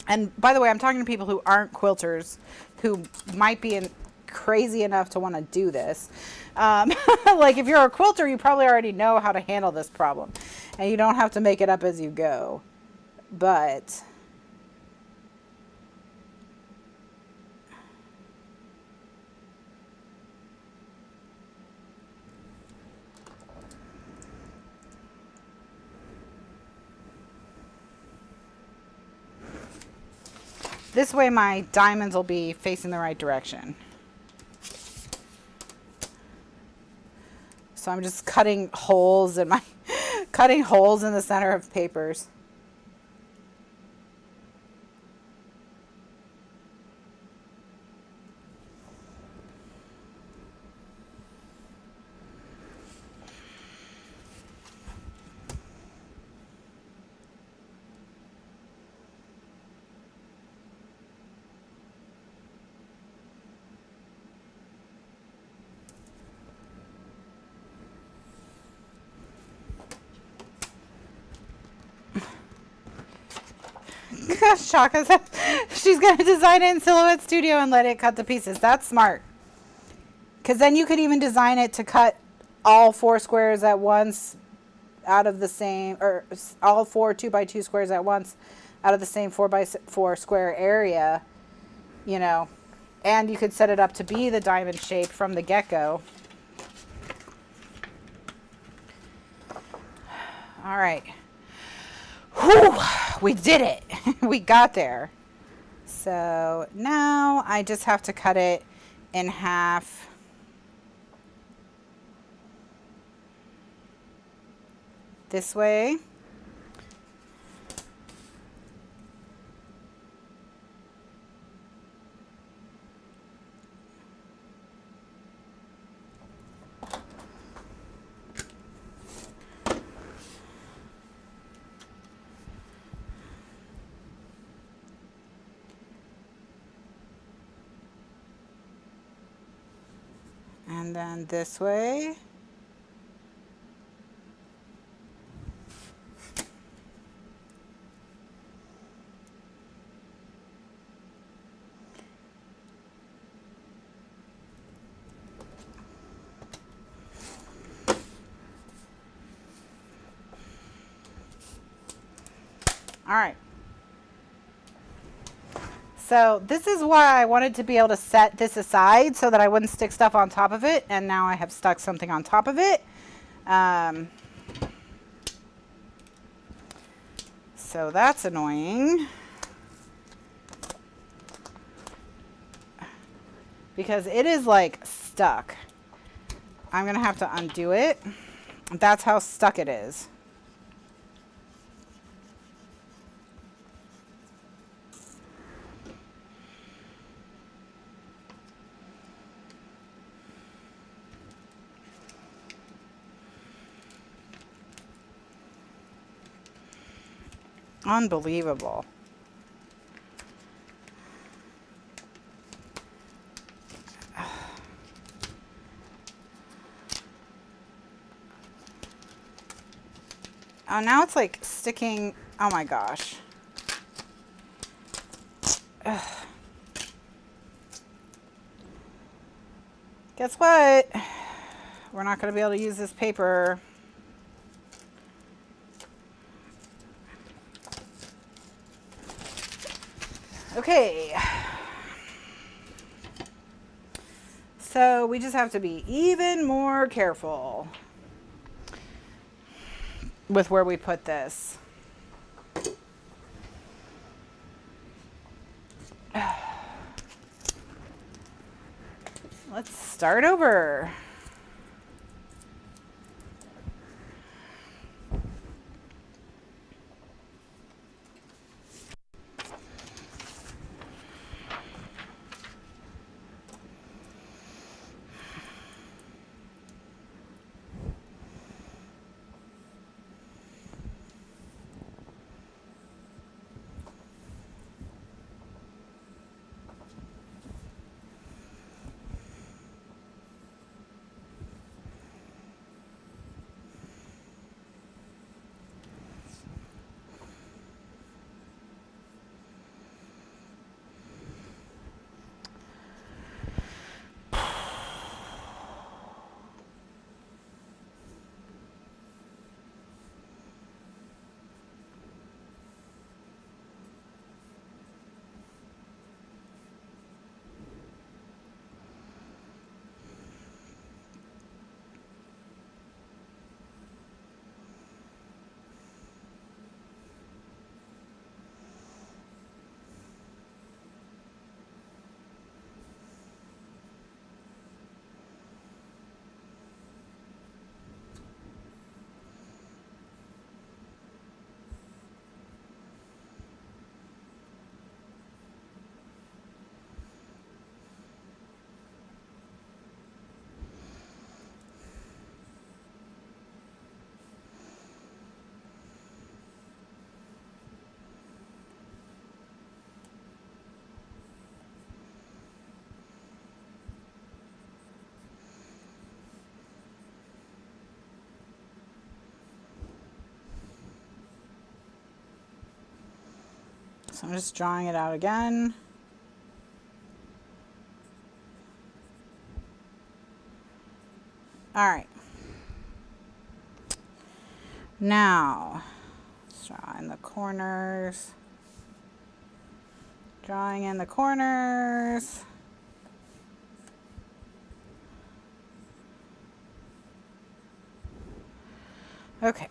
and by the way, I'm talking to people who aren't quilters, who might be crazy enough to want to do this. Like if you're a quilter, you probably already know how to handle this problem and you don't have to make it up as you go. But this way my diamonds will be facing the right direction. So I'm just cutting holes in my cutting holes in the center of papers. Shaka says she's going to design it in Silhouette Studio and let it cut the pieces. That's smart. Because then you could even design it to cut all 4 squares at once out of the same, or all 4 2x2 squares at once out of the same 4x4 square area, you know. And you could set it up to be the diamond shape from the get-go. All right. Whew, we did it. We got there. So now I just have to cut it in half. This way. And then this way. All right. So this is why I wanted to be able to set this aside so that I wouldn't stick stuff on top of it. And now I have stuck something on top of it. So that's annoying. Because it is like stuck. I'm going to have to undo it. That's how stuck it is. Unbelievable. Oh, now it's like sticking. Oh my gosh. Ugh. Guess what? We're not going to be able to use this paper. Okay. So we just have to be even more careful with where we put this. Let's start over. So I'm just drawing it out again. All right. Now, let's draw in the corners. Drawing in the corners. Okay.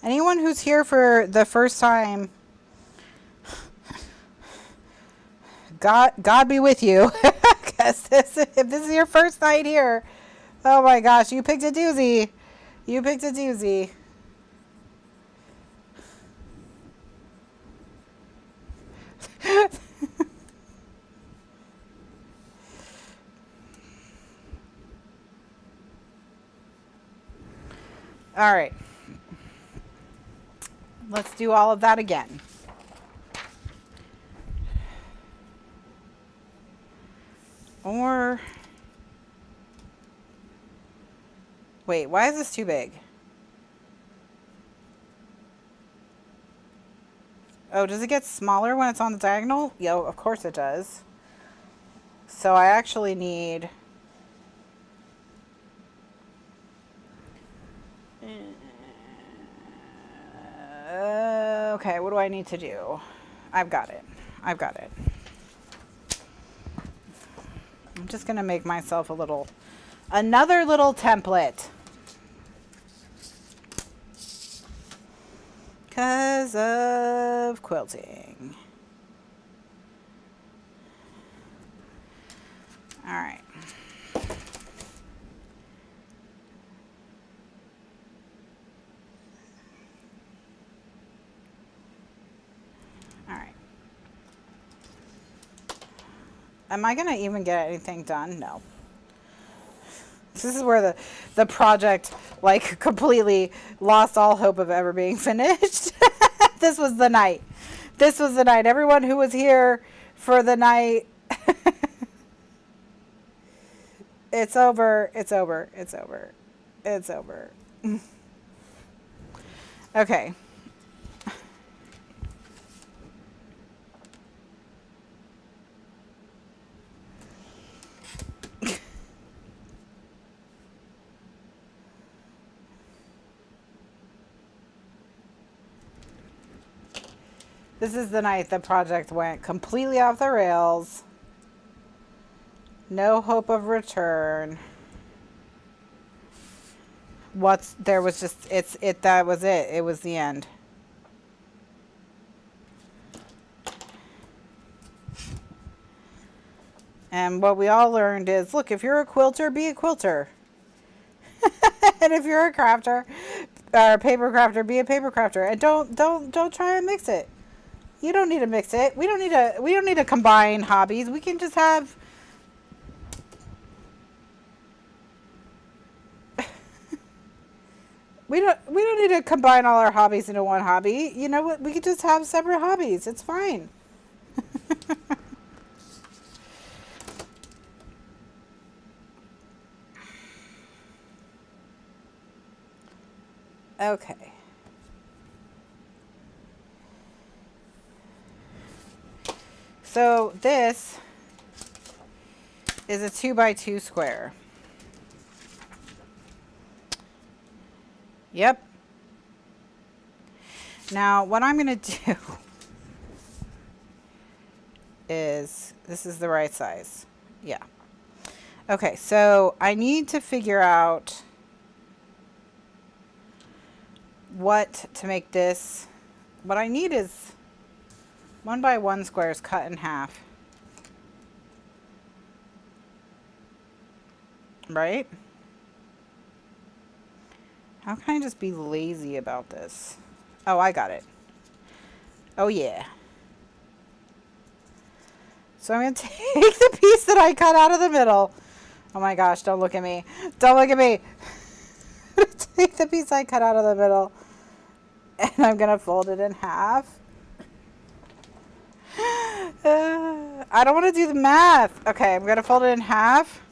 Anyone who's here for the first time, God be with you. Yes, if this is your first night here, oh my gosh, you picked a doozy. You picked a doozy. All right. Let's do all of that again. Or, wait, why is this too big? Oh, does it get smaller when it's on the diagonal? Yeah, of course it does. So I actually need... okay, what do I need to do? I've got it. I've got it. I'm just going to make myself another little template. Because of quilting. All right. All right. Am I going to even get anything done? No. This is where the project, like, completely lost all hope of ever being finished. This was the night. This was the night. Everyone who was here for the night. It's over. It's over. It's over. It's over. Okay. This is the night the project went completely off the rails. No hope of return. There was just, that was it. It was the end. And what we all learned is, look, if you're a quilter, be a quilter. And if you're a crafter, or a paper crafter, be a paper crafter. And don't try and mix it. You don't need to mix it. We don't need to combine hobbies. We can just have we don't need to combine all our hobbies into one hobby. You know what? We could just have separate hobbies. It's fine. Okay. So this is a 2x2 square. Yep. Now what I'm going to do is, this is the right size. Yeah. Okay, so I need to figure out what to make this. What I need is 1x1 squares cut in half. Right? How can I just be lazy about this? Oh, I got it. Oh, yeah. So I'm going to take the piece that I cut out of the middle. Oh my gosh, don't look at me. Don't look at me. I'm going to take the piece I cut out of the middle and I'm going to fold it in half. I don't want to do the math. Okay, I'm going to fold it in half.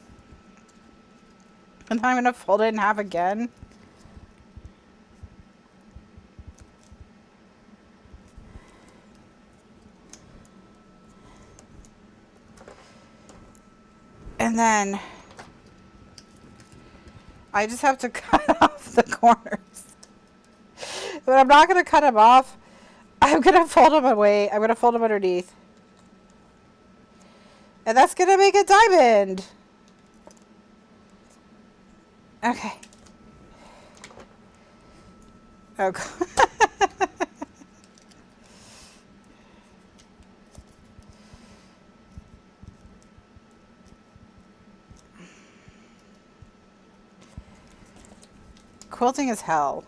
And then I'm going to fold it in half again. And then I just have to cut off the corners. But I'm not going to cut them off. I'm going to fold them away. I'm going to fold them underneath. And that's going to make a diamond. Okay. Oh, God. quilting is hell.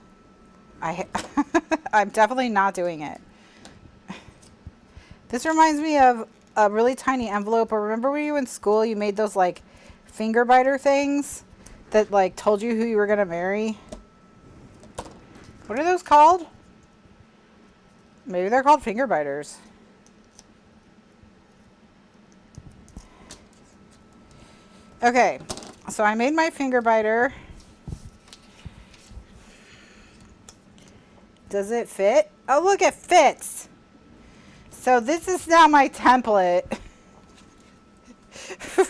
I'm definitely not doing it. This reminds me of a really tiny envelope. Or remember when you were in school, you made those like finger biter things that like told you who you were going to marry? What are those called? Maybe they're called finger biters. Okay, so I made my finger biter. Does it fit? Oh, look, it fits. So this is now my template for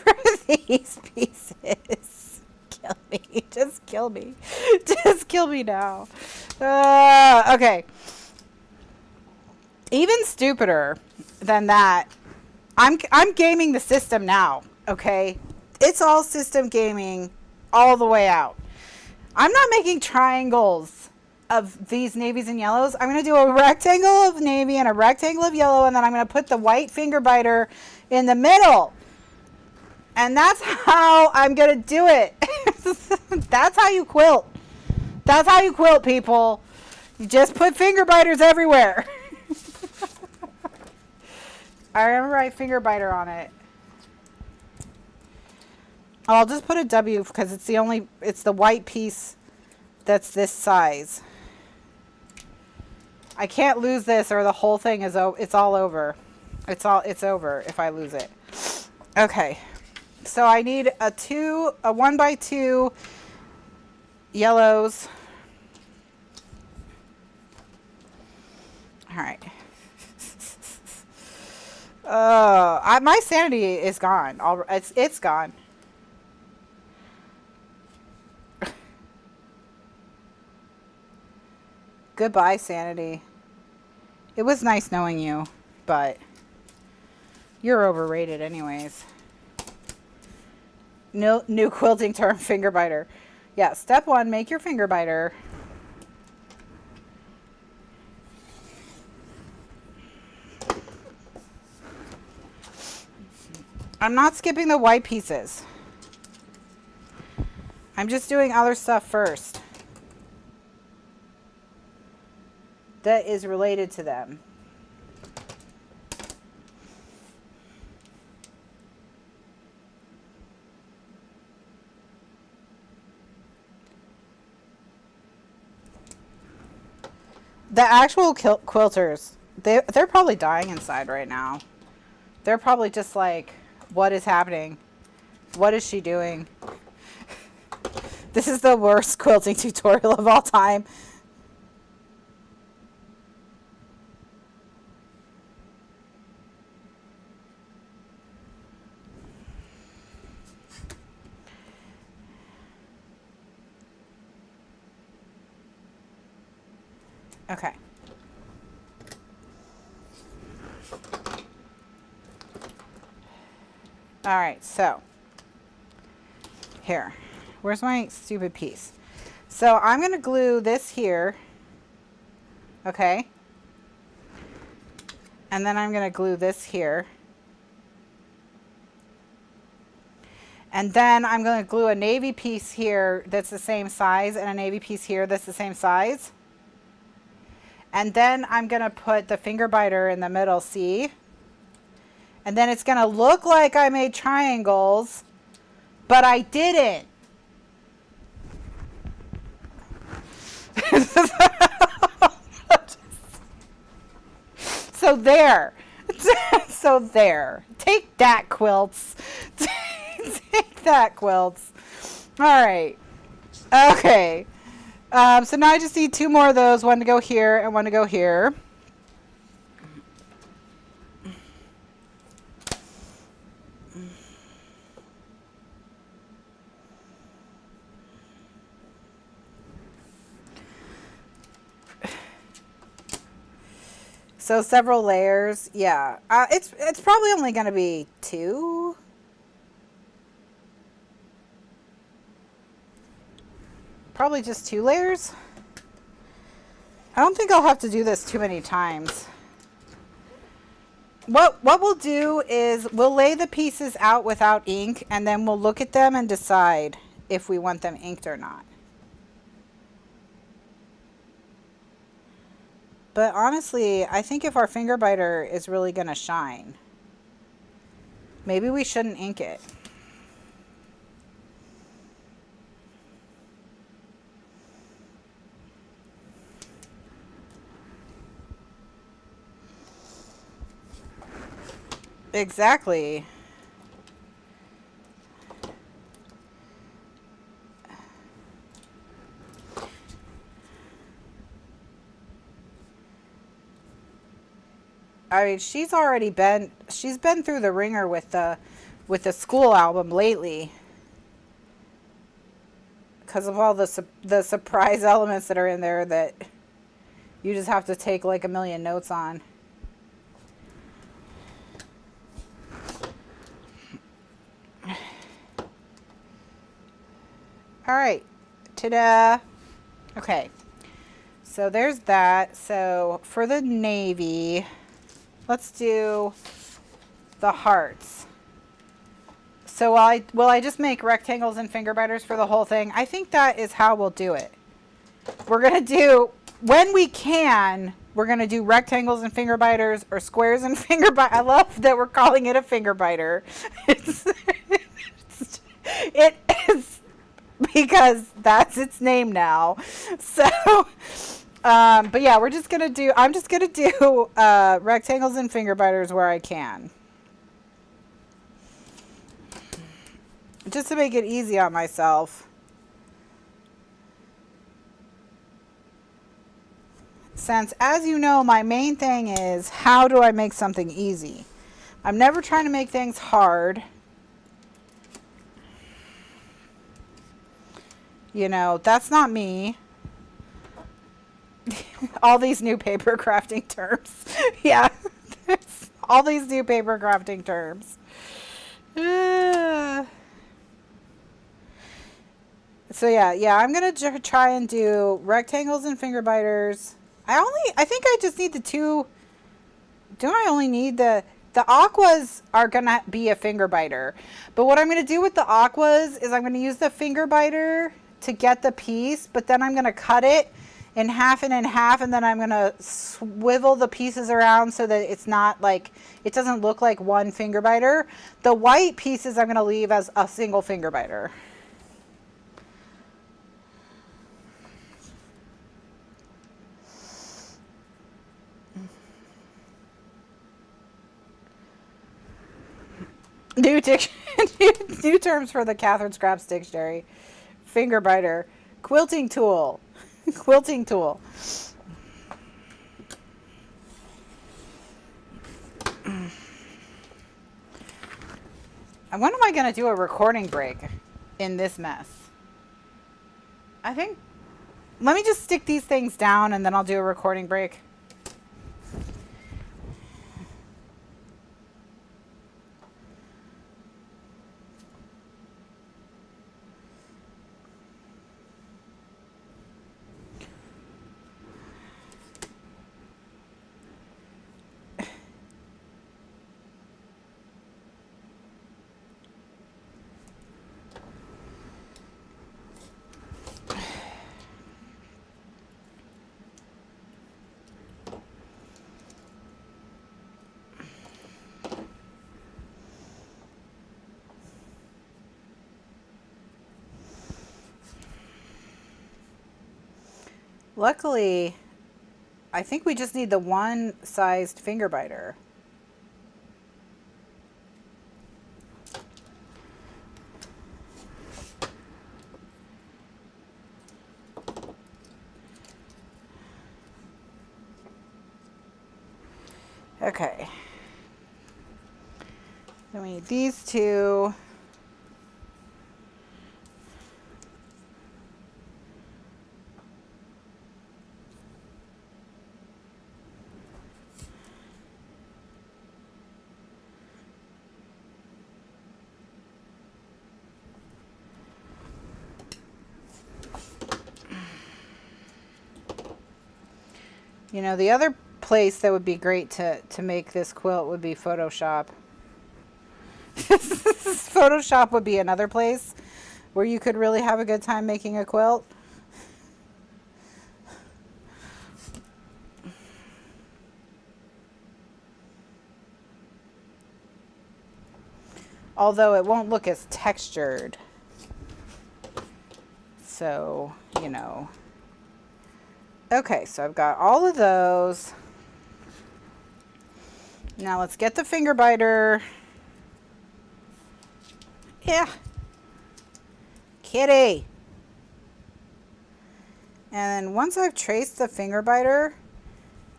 these pieces. Kill me. Just kill me. Just kill me now. Okay. Even stupider than that, I'm gaming the system now, okay? It's all system gaming all the way out. I'm not making triangles of these navies and yellows. I'm going to do a rectangle of navy and a rectangle of yellow, and then I'm going to put the white finger biter in the middle. And that's how I'm going to do it. That's how you quilt. That's how you quilt, people. You just put finger biters everywhere. I remember I finger biter on it. Oh, I'll just put a W because it's the white piece that's this size. I can't lose this or the whole thing is it's all over. It's over if I lose it. Okay. So I need a 1x2 yellows. All right. My sanity is gone. It's gone. Goodbye, sanity. It was nice knowing you, but you're overrated anyways. New quilting term, finger biter. Yeah, step 1, make your finger biter. I'm not skipping the white pieces. I'm just doing other stuff first that is related to them. The actual quilters, they're probably dying inside right now. They're probably just like, what is happening? What is she doing? This is the worst quilting tutorial of all time. Okay. All right, so here, where's my stupid piece? So I'm going to glue this here, okay? And then I'm going to glue this here. And then I'm going to glue a navy piece here that's the same size and a navy piece here that's the same size. And then I'm going to put the finger biter in the middle, see? And then it's going to look like I made triangles, but I didn't. So there. So there. Take that, quilts. Take that, quilts. All right. Okay. So now I just need 2 more of those, one to go here and one to go here. So several layers, yeah. It's probably only going to be 2. Probably just 2 layers. I don't think I'll have to do this too many times. What we'll do is we'll lay the pieces out without ink, and then we'll look at them and decide if we want them inked or not. But honestly, I think if our finger biter is really going to shine, maybe we shouldn't ink it. Exactly. I mean, she's been through the ringer with the school album lately because of all the surprise elements that are in there that you just have to take like a million notes on. All right, ta-da. Okay, so there's that. So for the navy, let's do the hearts. So will I just make rectangles and finger biters for the whole thing? I think that is how we'll do it. We're going to do, when we can, we're going to do rectangles and finger biters or squares and finger biters. I love that we're calling it a finger biter. It is because that's its name now. So, but yeah, I'm just going to do rectangles and finger biters where I can. Just to make it easy on myself. Since, as you know, my main thing is how do I make something easy? I'm never trying to make things hard. You know, that's not me. All these new paper crafting terms. Yeah. All these new paper crafting terms. So yeah, I'm going to try and do rectangles and finger biters. I think I just need the two. Don't I only need the aquas are going to be a finger biter. But what I'm going to do with the aquas is I'm going to use the finger biter to get the piece, but then I'm going to cut it in half and in half, and then I'm going to swivel the pieces around so that it's not like, it doesn't look like one finger biter. The white pieces I'm going to leave as a single finger biter. New terms for the Kathryn Scraps dictionary. Finger biter. Quilting tool. Quilting tool. And when am I going to do a recording break in this mess? I think, let me just stick these things down and then I'll do a recording break. Luckily, I think we just need the one-sized finger biter. Okay. Then we need these two. You know, the other place that would be great to make this quilt would be Photoshop. Photoshop would be another place where you could really have a good time making a quilt. although it won't look as textured. So, you know. Okay, so I've got all of those. Now let's get the finger biter. Yeah. Kitty. And then once I've traced the finger biter,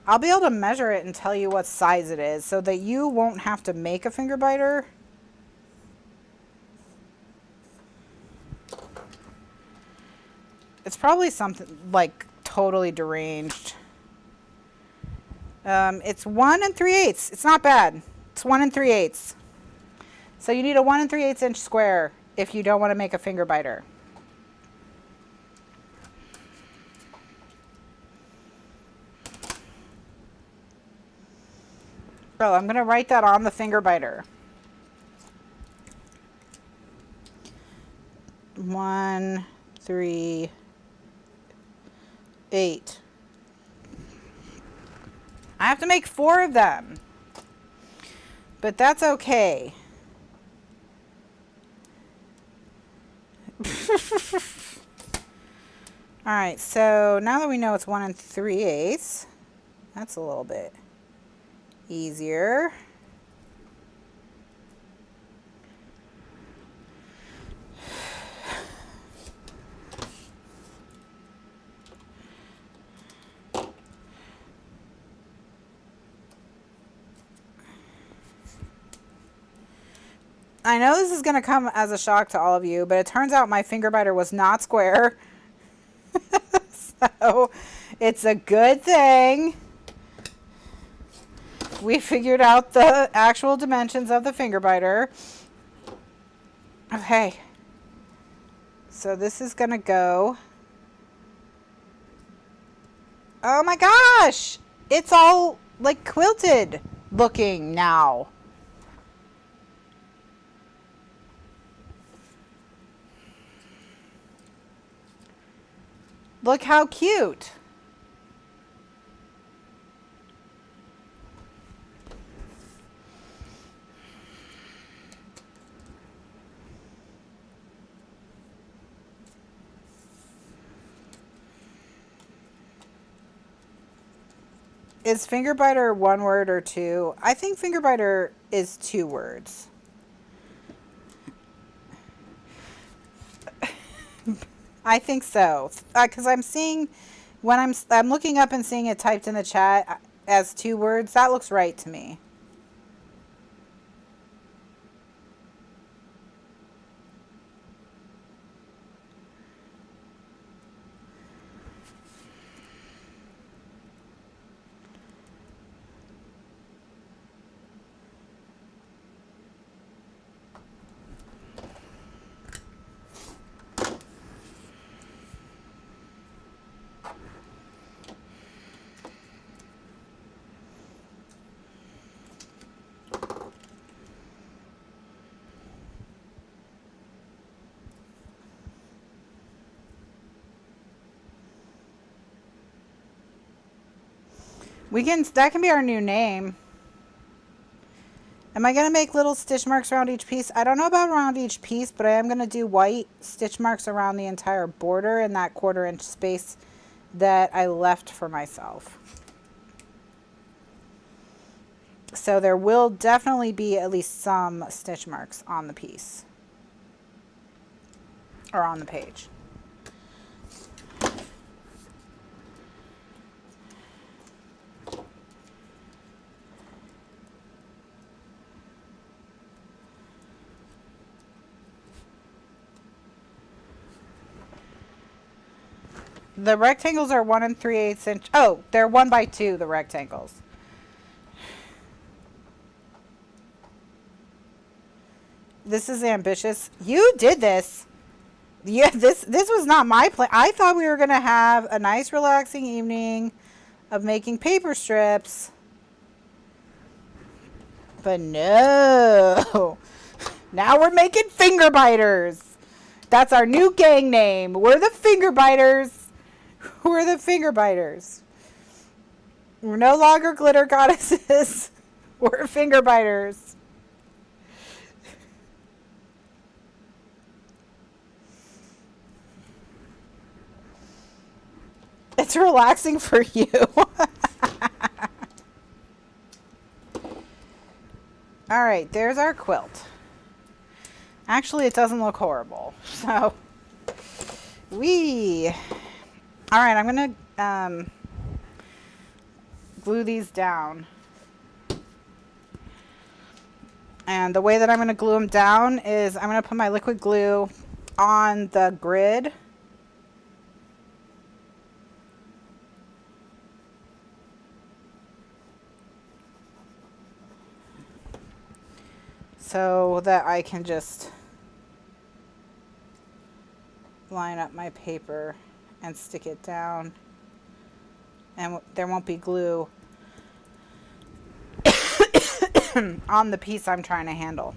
I'll be able to measure it and tell you what size it is so that you won't have to make a finger biter. It's probably something like totally deranged. It's 1 3/8. It's not bad. It's 1 3/8. So you need a 1 3/8 inch square if you don't want to make a finger biter. So I'm going to write that on the finger biter. 1 3/8. I have to make 4 of them, but that's okay. All right, so now that we know it's 1 3/8, that's a little bit easier. I know this is going to come as a shock to all of you, but it turns out my finger biter was not square. So it's a good thing we figured out the actual dimensions of the finger biter. Okay. So this is going to go. Oh my gosh! It's all like quilted looking now. Look how cute. Is finger biter 1 word or 2? I think finger biter is 2 words. I think so, because I'm seeing when I'm looking up and seeing it typed in the chat as 2 words. That looks right to me. That can be our new name. Am I going to make little stitch marks around each piece? I don't know about around each piece, but I am going to do white stitch marks around the entire border in that 1/4 inch space that I left for myself. So there will definitely be at least some stitch marks on the piece or on the page. The rectangles are 1 3/8 inch. Oh, they're 1 by 2, the rectangles. This is ambitious. You did this. Yeah, this was not my plan. I thought we were going to have a nice relaxing evening of making paper strips. But no. Now we're making finger biters. That's our new gang name. We're the finger biters. We're the finger biters. We're no longer glitter goddesses. We're finger biters. It's relaxing for you. All right, there's our quilt. Actually, it doesn't look horrible. So, all right, I'm gonna glue these down. And the way that I'm gonna glue them down is I'm gonna put my liquid glue on the grid. So that I can just line up my paper and stick it down, and there won't be glue on the piece I'm trying to handle.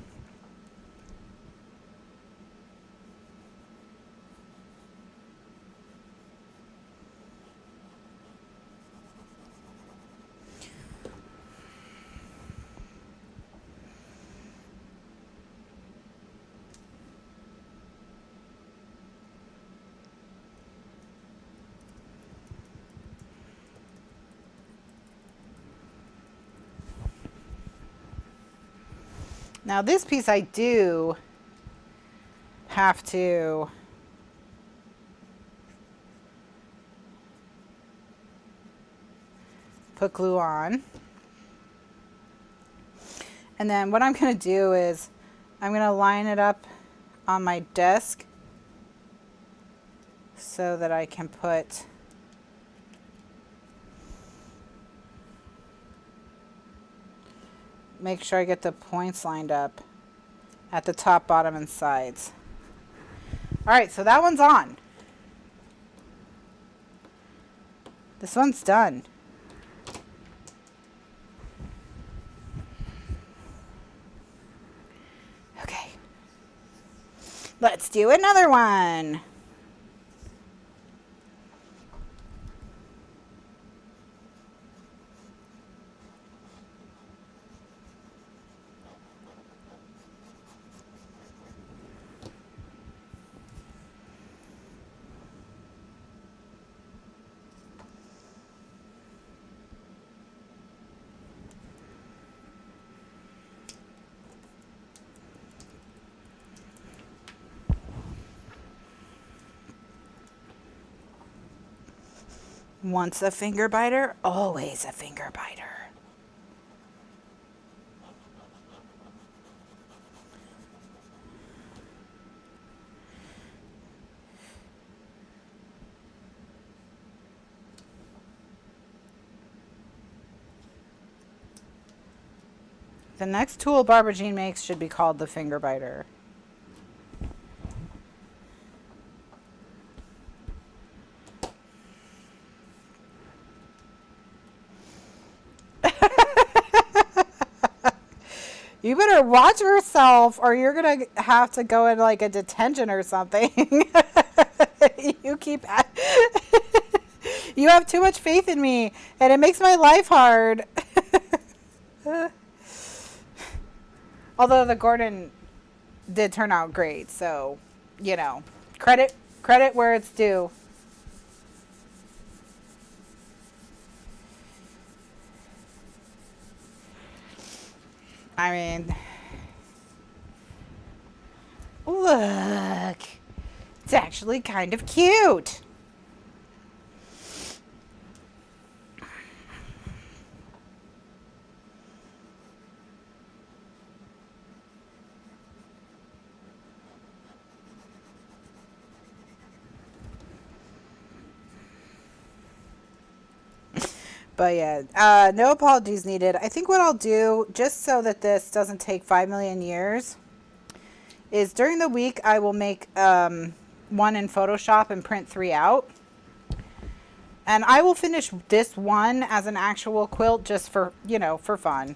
Now this piece I do have to put glue on. And then what I'm going to do is I'm going to line it up on my desk so that I can put make sure I get the points lined up at the top, bottom, and sides. All right, so that one's on. This one's done. Okay. Let's do another one. Once a finger biter, always a finger biter. The next tool Barbara Jean makes should be called the finger biter. You better watch yourself or you're going to have to go in like a detention or something. You keep you have too much faith in me and it makes my life hard. Although the Gordon did turn out great, so, you know, credit where it's due. I mean, look, it's actually kind of cute. But yeah, no apologies needed. I think what I'll do, just so that this doesn't take 5 million years, is during the week I will make one in Photoshop and print 3 out. And I will finish this one as an actual quilt just for, you know, for fun.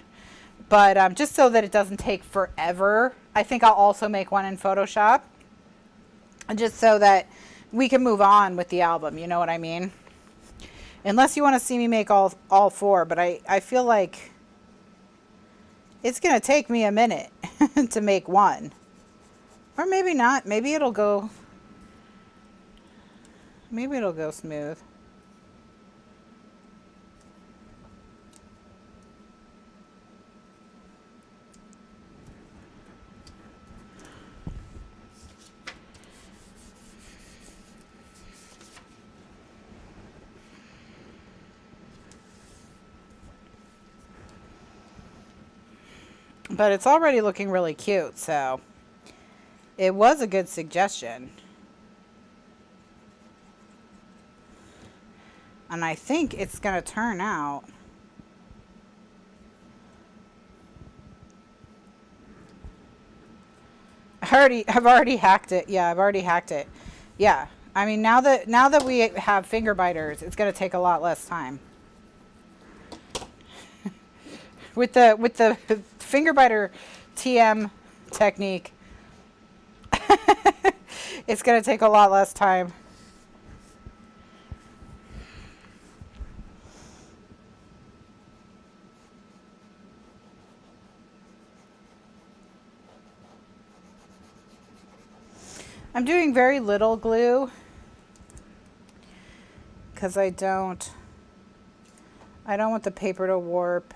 But just so that it doesn't take forever, I think I'll also make one in Photoshop. Just so that we can move on with the album, you know what I mean? Unless you want to see me make all 4, but I feel like it's going to take me a minute to make one. Or maybe not. Maybe it'll go smooth. But it's already looking really cute, so it was a good suggestion. And I think it's going to turn out. I've already hacked it. Yeah, I've already hacked it. Yeah. I mean, now that we have finger biters, it's going to take a lot less time. with the finger biter TM technique, it's going to take a lot less time. I'm doing very little glue because I don't want the paper to warp.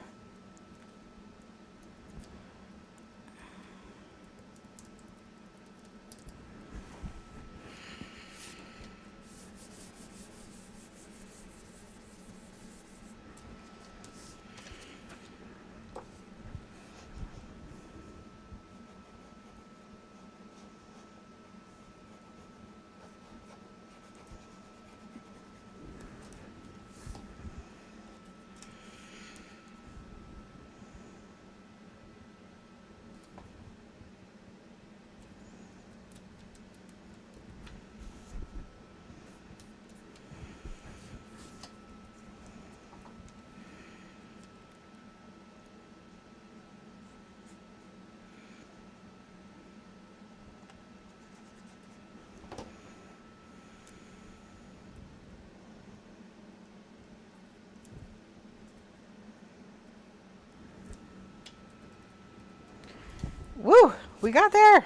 Woo, we got there.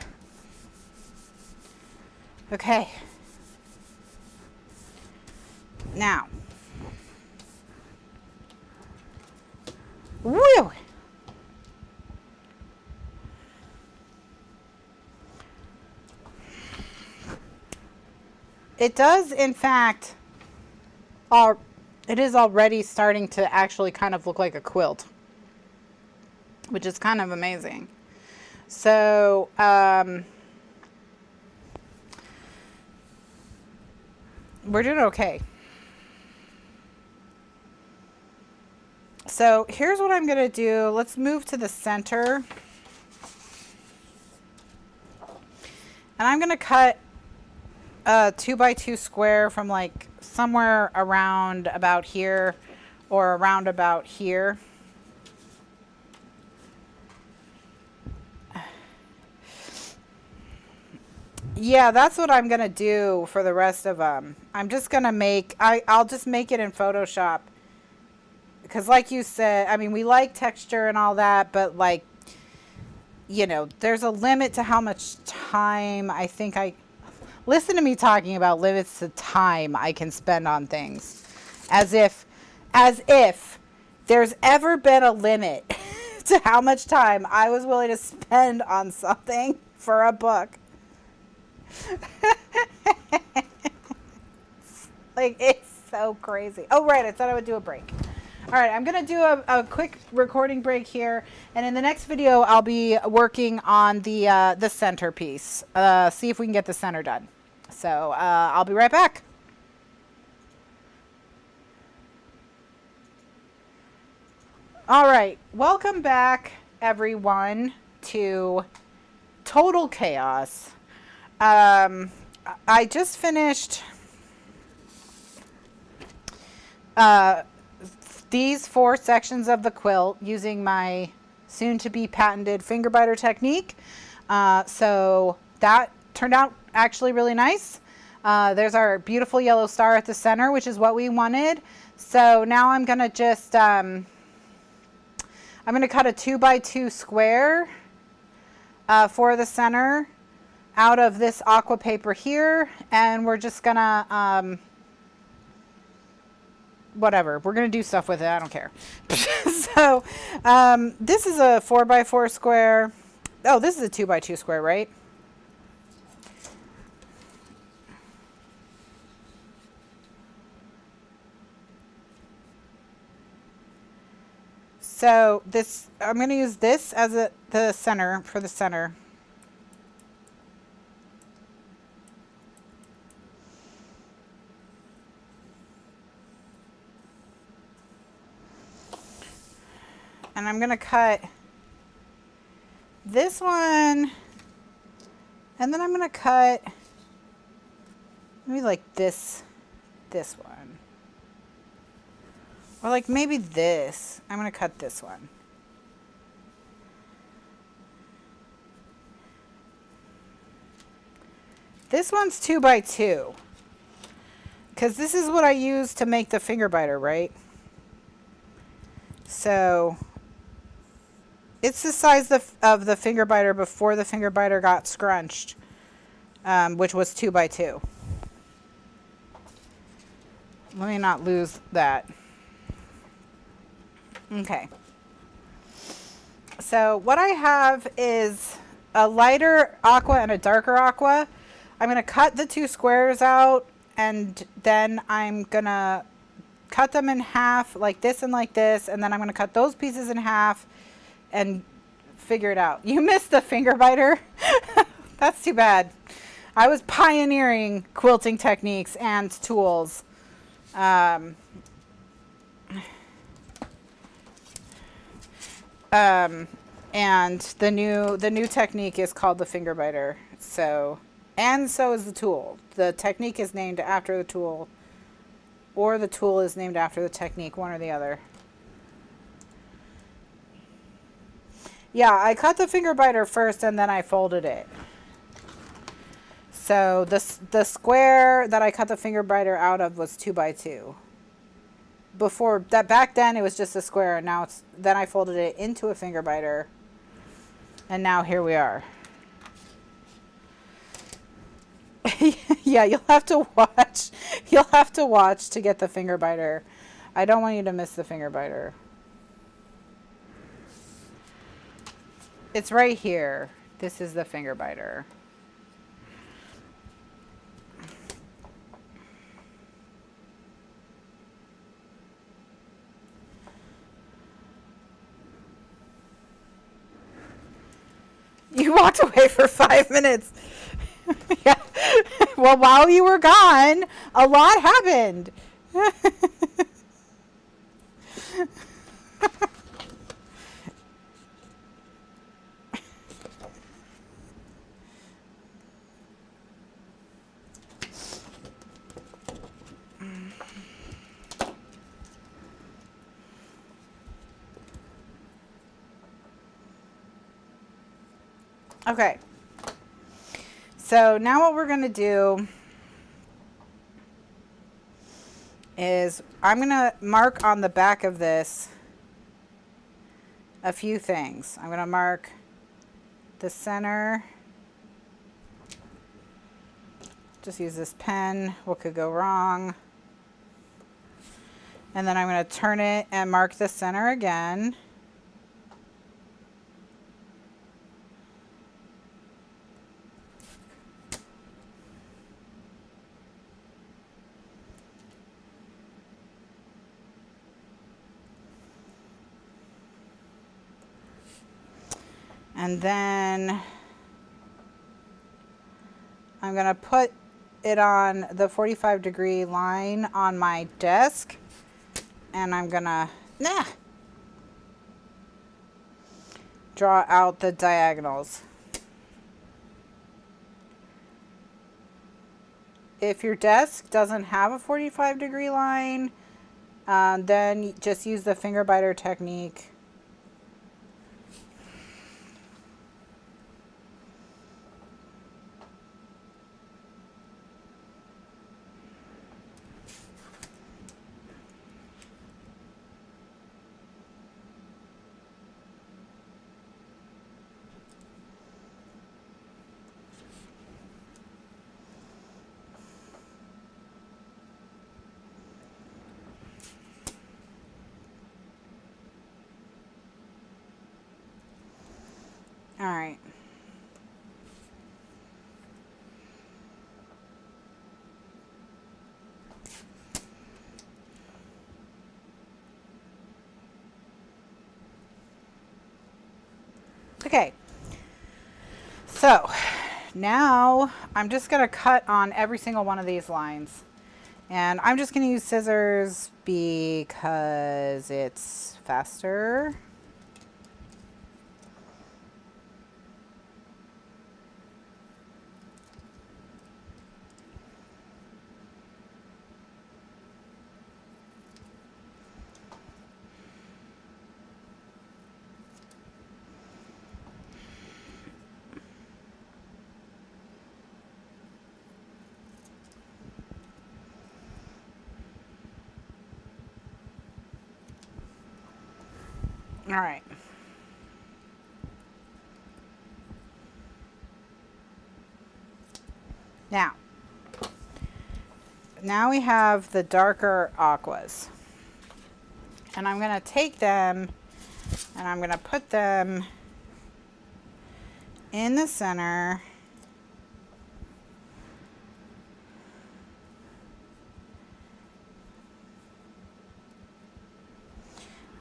Okay. Now. Woo! It does, in fact, it is already starting to actually kind of look like a quilt, which is kind of amazing. So, we're doing okay. So here's what I'm going to do. Let's move to the center. And I'm going to cut a 2x2 square from like somewhere around about here or around about here. Yeah, that's what I'm going to do for the rest of them. I'm just going to make, I'll just make it in Photoshop. Because like you said, I mean, we like texture and all that, but like, you know, there's a limit to how much time listen to me talking about limits to time I can spend on things. As if there's ever been a limit to how much time I was willing to spend on something for a book. Like, it's so crazy. Oh, right. I thought I would do a break. All right. I'm going to do a quick recording break here. And in the next video, I'll be working on the centerpiece. See if we can get the center done. So I'll be right back. All right. Welcome back, everyone, to Total Chaos. I just finished these 4 sections of the quilt using my soon-to-be patented finger biter technique. So that turned out actually really nice. There's our beautiful yellow star at the center, which is what we wanted. So now I'm going to just, I'm going to cut a 2x2 square for the center out of this aqua paper here, and we're just gonna whatever, we're gonna do stuff with it. I don't care. So this is a 4x4 square. Oh, this is a 2x2 square, right? So this, I'm gonna use this as the center, for the center. And I'm going to cut this one, and then I'm going to cut maybe like this one. Or like maybe this. I'm going to cut this one. This one's 2 by 2. Because this is what I use to make the finger biter, right? So it's the size of the finger biter before the finger biter got scrunched, which was 2 by 2. Let me not lose that. Okay. So what I have is a lighter aqua and a darker aqua. I'm going to cut the 2 squares out, and then I'm going to cut them in half like this, and then I'm going to cut those pieces in half and figure it out. You missed the finger biter. That's too bad. I was pioneering quilting techniques and tools. And the new technique is called the finger biter. So is the tool. The technique is named after the tool, or the tool is named after the technique, one or the other. Yeah, I cut the finger biter first and then I folded it. So the square that I cut the finger biter out of was 2 by 2. Before that, back then it was just a square, and now then I folded it into a finger biter, and now here we are. Yeah, you'll have to watch. You'll have to watch to get the finger biter. I don't want you to miss the finger biter. It's right here. This is the finger biter. You walked away for 5 minutes. Yeah. Well, while you were gone, a lot happened. Okay. So now what we're going to do is I'm going to mark on the back of this a few things. I'm going to mark the center. Just use this pen. What could go wrong? And then I'm going to turn it and mark the center again. And then I'm going to put it on the 45-degree line on my desk, and I'm going to draw out the diagonals. If your desk doesn't have a 45-degree line, then just use the finger biter technique. All right. Okay, so now I'm just going to cut on every single one of these lines. And I'm just going to use scissors because it's faster. All right. Now we have the darker aquas. And I'm going to take them and I'm going to put them in the center.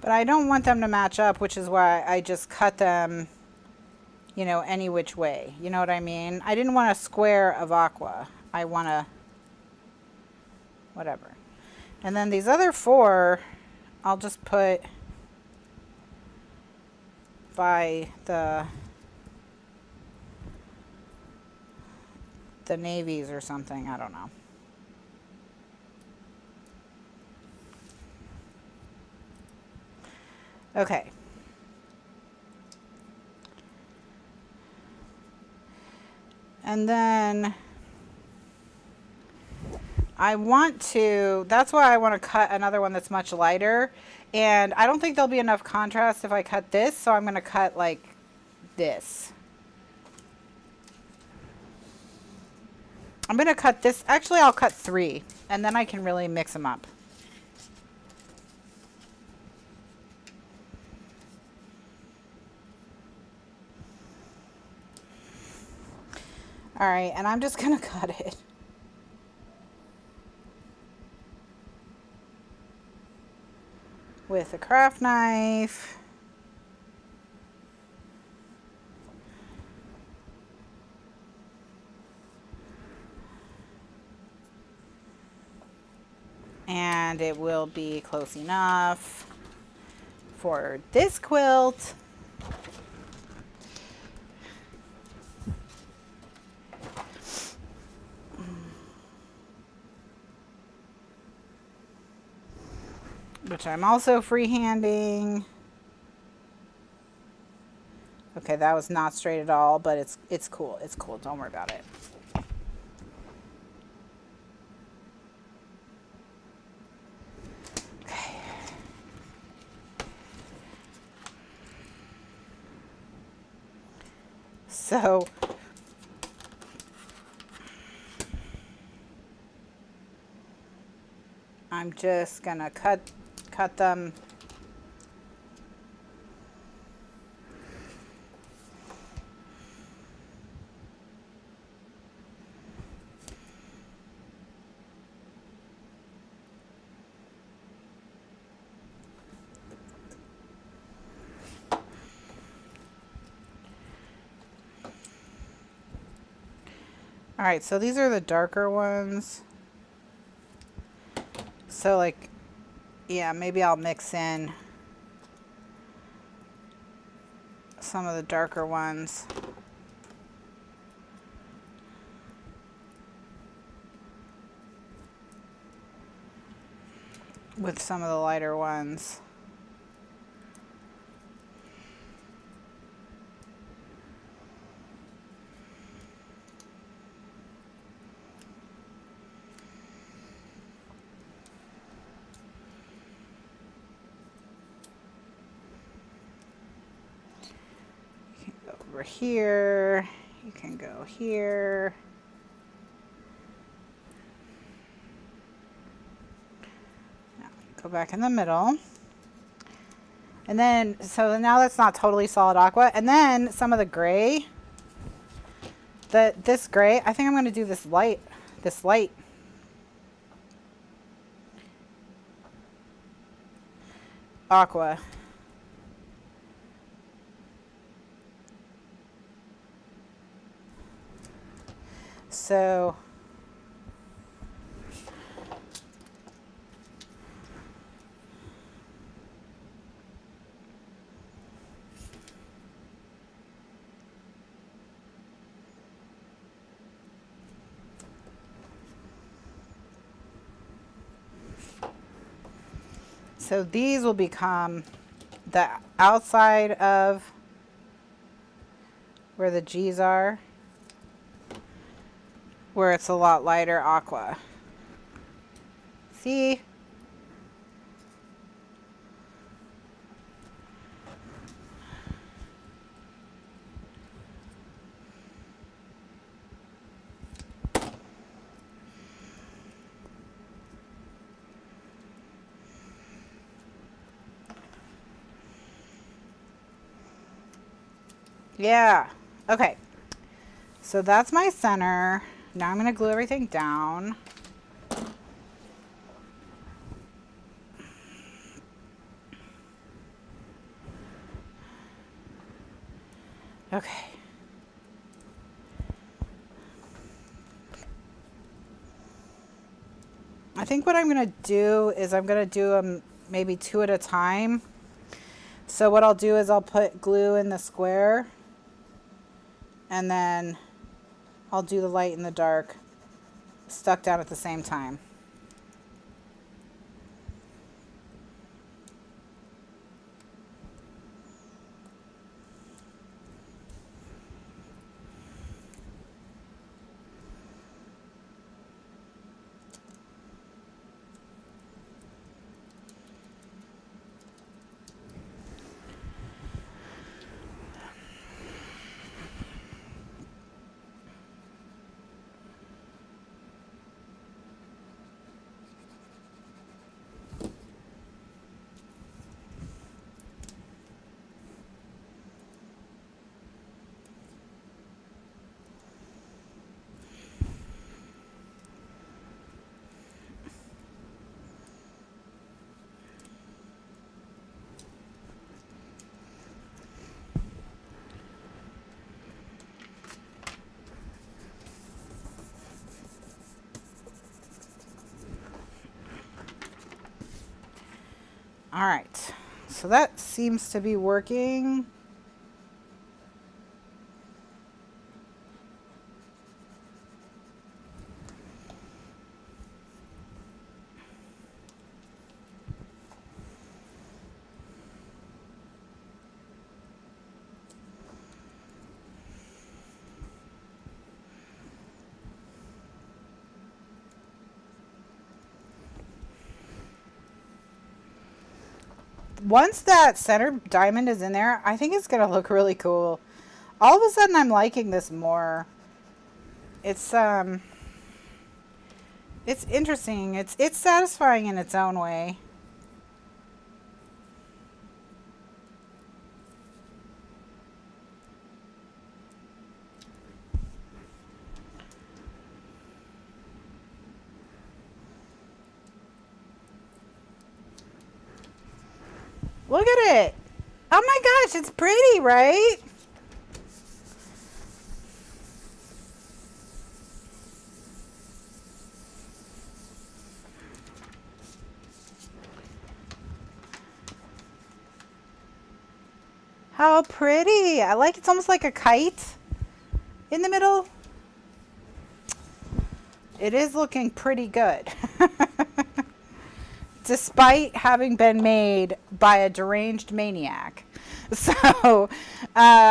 But I don't want them to match up, which is why I just cut them, you know, any which way. You know what I mean? I didn't want a square of aqua. I want a whatever. And then these other four, I'll just put by the navies or something. I don't know. Okay. And then I want to, that's why I want to cut another one that's much lighter. And I don't think there'll be enough contrast if I cut this, so I'm going to cut like this. I'm going to cut this, actually I'll cut 3, and then I can really mix them up. All right, and I'm just going to cut it. With a craft knife. And it will be close enough for this quilt. Which I'm also freehanding. Okay, that was not straight at all, but it's cool. It's cool. Don't worry about it. Okay. So I'm just gonna cut them. All right, so these are the darker ones. So like, yeah, maybe I'll mix in some of the darker ones. With some of the lighter ones. Over here, you can go here. Now go back in the middle. And then, so now that's not totally solid aqua. And then some of the gray, this gray, I think I'm going to do this light aqua. So these will become the outside of where the G's are, where it's a lot lighter aqua. See? Yeah. Okay. So that's my center. Now I'm going to glue everything down. Okay. I think what I'm going to do is I'm going to do them maybe 2 at a time. So what I'll do is I'll put glue in the square, and then I'll do the light and the dark stuck down at the same time. All right, so that seems to be working. Once that center diamond is in there, I think it's gonna look really cool. All of a sudden I'm liking this more. It's interesting. It's satisfying in its own way. Look at it. Oh my gosh, it's pretty, right? How pretty. I like it's almost like a kite in the middle. It is looking pretty good. Despite having been made by a deranged maniac. So, all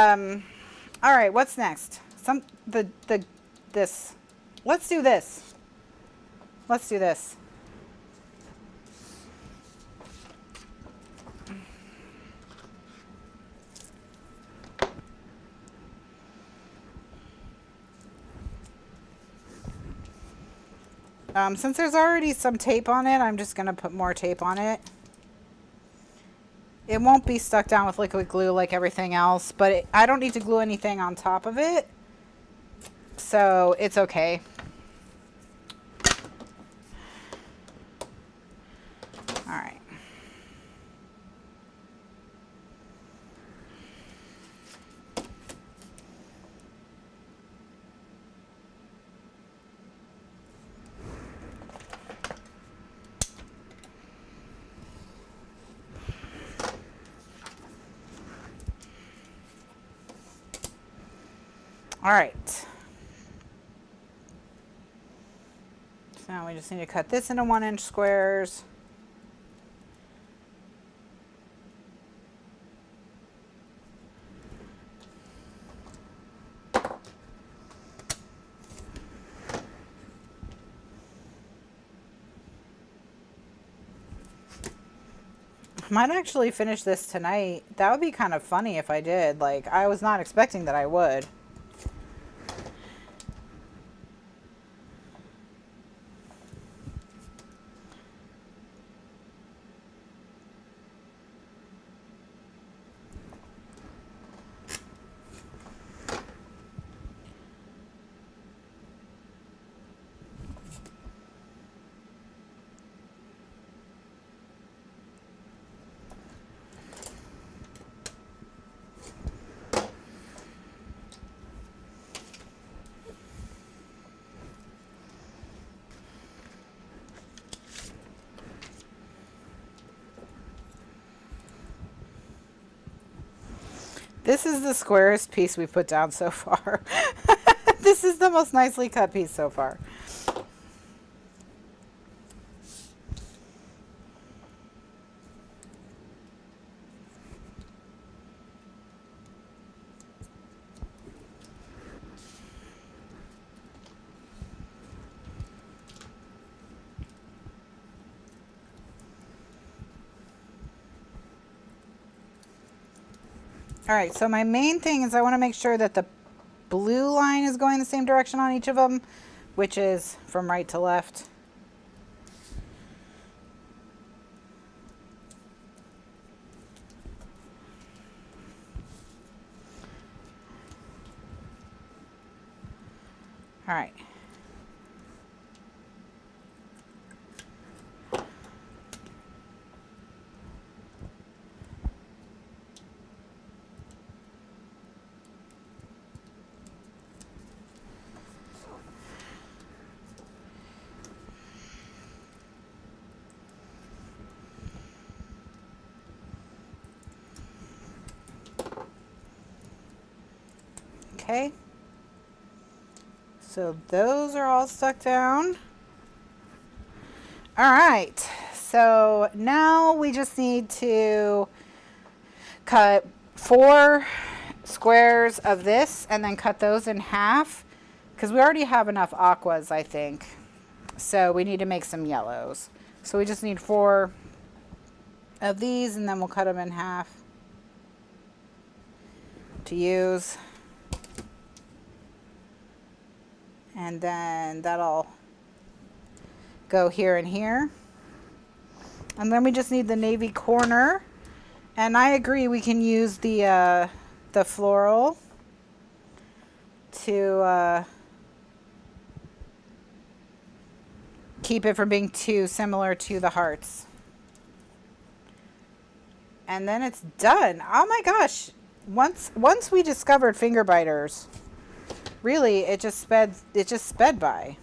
right, what's next? This. Let's do this. Let's do this. Since there's already some tape on it, I'm just going to put more tape on it. It won't be stuck down with liquid glue like everything else, but I don't need to glue anything on top of it, so it's okay. All right. All right. So now we just need to cut this into 1-inch squares. Might actually finish this tonight. That would be kind of funny if I did. Like, I was not expecting that I would. This is the squarest piece we put down so far. This is the most nicely cut piece so far. All right, so my main thing is I want to make sure that the blue line is going the same direction on each of them, which is from right to left. All right. Okay, so those are all stuck down. All right, so now we just need to cut 4 squares of this and then cut those in half because we already have enough aquas, I think. So we need to make some yellows. So we just need 4 of these and then we'll cut them in half to use. And then that'll go here and here. And then we just need the navy corner. And I agree we can use the floral to keep it from being too similar to the hearts. And then it's done. Oh my gosh. Once we discovered finger biters, really, it just sped by.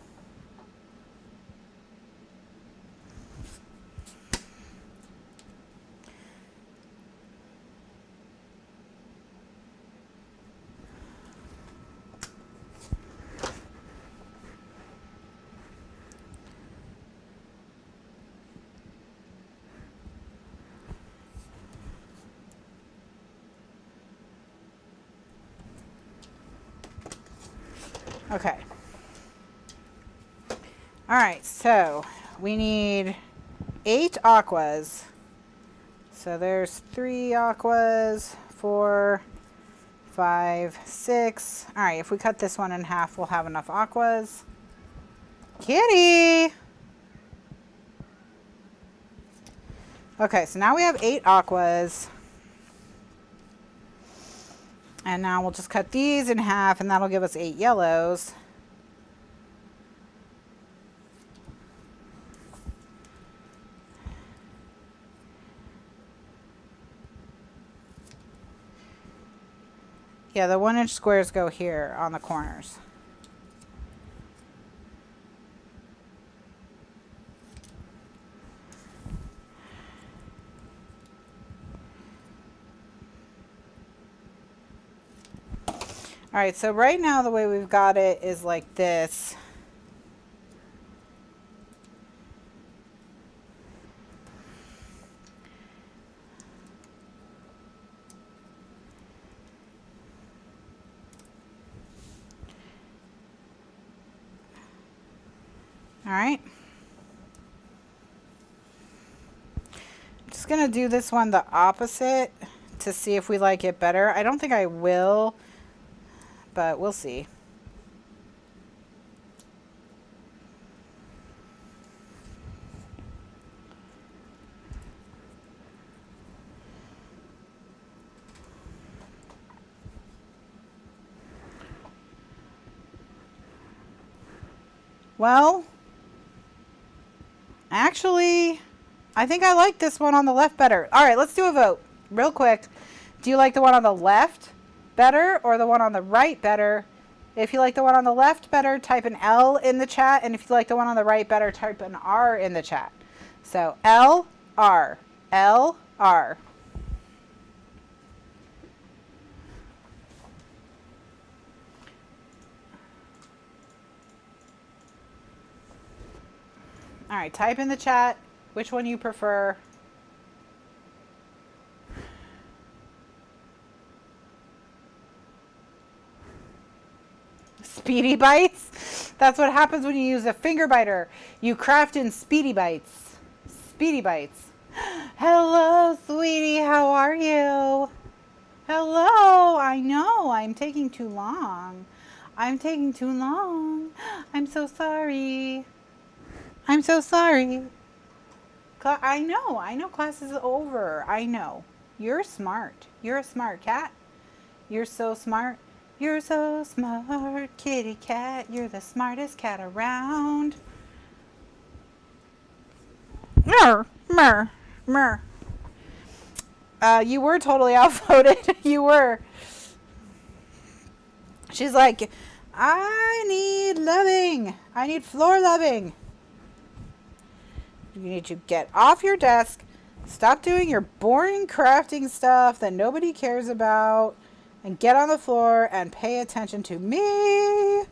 Okay. All right, so we need 8 aquas. So there's 3 aquas, 4, 5, 6. All right, if we cut this one in half, we'll have enough aquas. Kitty! Okay, so now we have 8 aquas. And now we'll just cut these in half and that'll give us 8 yellows. Yeah, the 1-inch squares go here on the corners. All right, so right now the way we've got it is like this. All right. Just gonna do this one the opposite to see if we like it better. I don't think I will, but we'll see. Well, actually, I think I like this one on the left better. All right, let's do a vote real quick. Do you like the one on the left better or the one on the right better? If you like the one on the left better, type an L in the chat. And if you like the one on the right better, type an R in the chat. So L, R, L, R. All right, type in the chat which one you prefer. Speedy bites? That's what happens when you use a finger biter. You craft in speedy bites. Speedy bites. Hello, sweetie. How are you? Hello. I know. I'm taking too long. I'm taking too long. I'm so sorry. I'm so sorry. I know. I know class is over. I know. You're smart. You're a smart cat. You're so smart. You're so smart, kitty cat. You're the smartest cat around. Mer, mer, mer. You were totally outvoted. You were. She's like, I need loving. I need floor loving. You need to get off your desk, stop doing your boring crafting stuff that nobody cares about, and get on the floor and pay attention to me.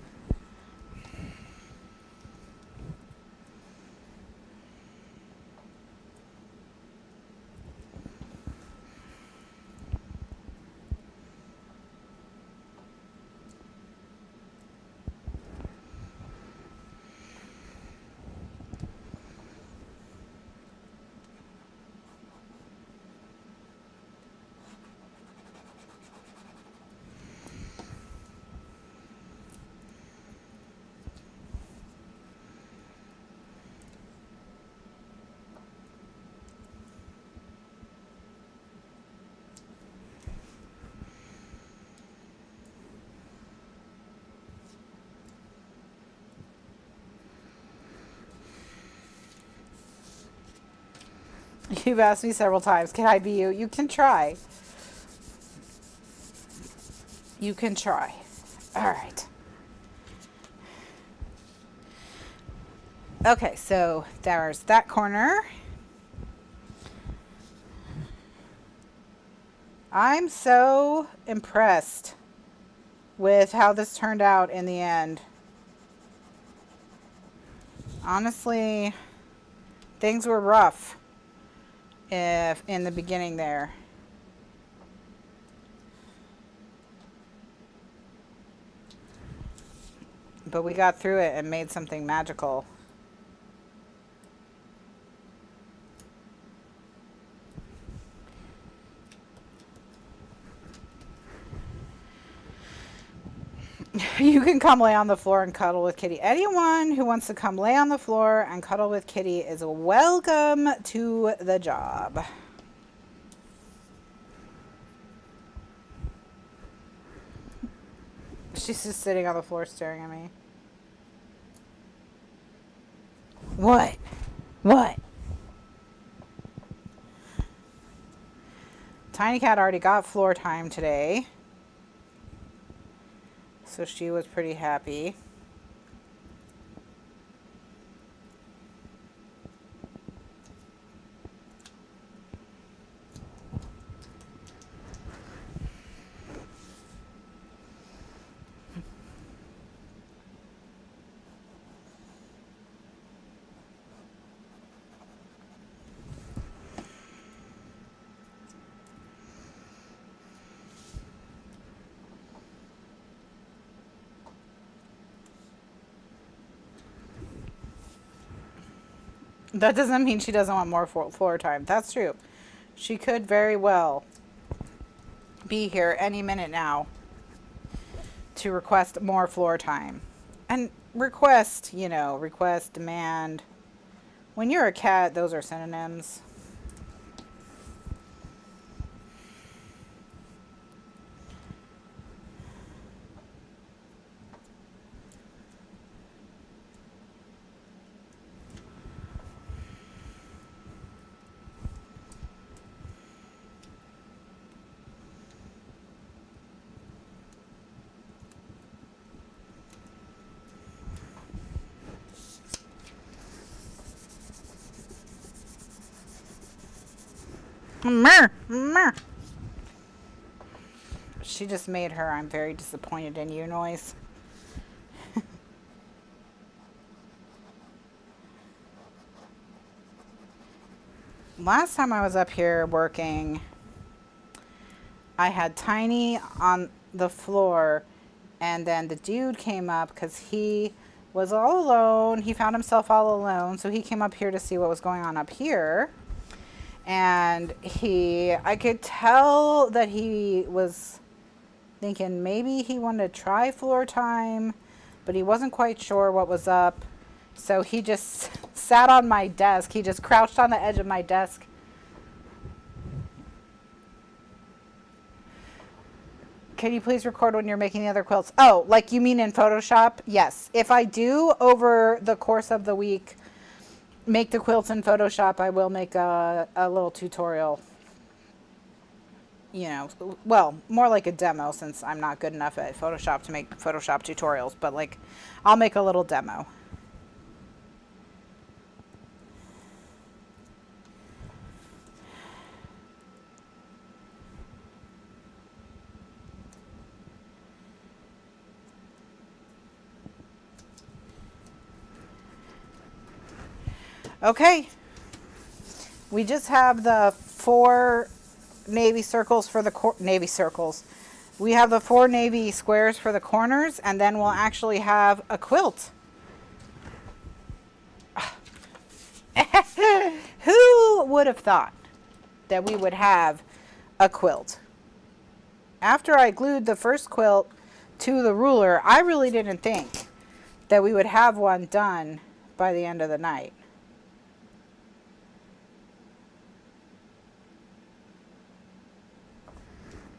You've asked me several times, can I be you? You can try. You can try. All right. Okay, so there's that corner. I'm so impressed with how this turned out in the end. Honestly, things were rough in the beginning there. But we got through it and made something magical. You can come lay on the floor and cuddle with Kitty. Anyone who wants to come lay on the floor and cuddle with Kitty is welcome to the job. She's just sitting on the floor staring at me. What? What? Tiny Cat already got floor time today. So she was pretty happy. That doesn't mean she doesn't want more floor time. That's true. She could very well be here any minute now to request more floor time. And request, you know, request, demand. When you're a cat, those are synonyms. She just made her "I'm very disappointed in you" noise. Last time I was up here working, I had Tiny on the floor, and then the dude came up because he was all alone. He found himself all alone, so he came up here to see what was going on up here. And I could tell that he was thinking maybe he wanted to try floor time, but he wasn't quite sure what was up. So he just sat on my desk. He just crouched on the edge of my desk. Can you please record when you're making the other quilts? Oh, like you mean in Photoshop? Yes. If I do over the course of the week make the quilts in Photoshop, I will make a little tutorial. You know, well, more like a demo, since I'm not good enough at Photoshop to make Photoshop tutorials, but like I'll make a little demo. Okay, we just have the 4 navy circles for the navy circles. We have the 4 navy squares for the corners, and then we'll actually have a quilt. Who would have thought that we would have a quilt? After I glued the first quilt to the ruler, I really didn't think that we would have one done by the end of the night.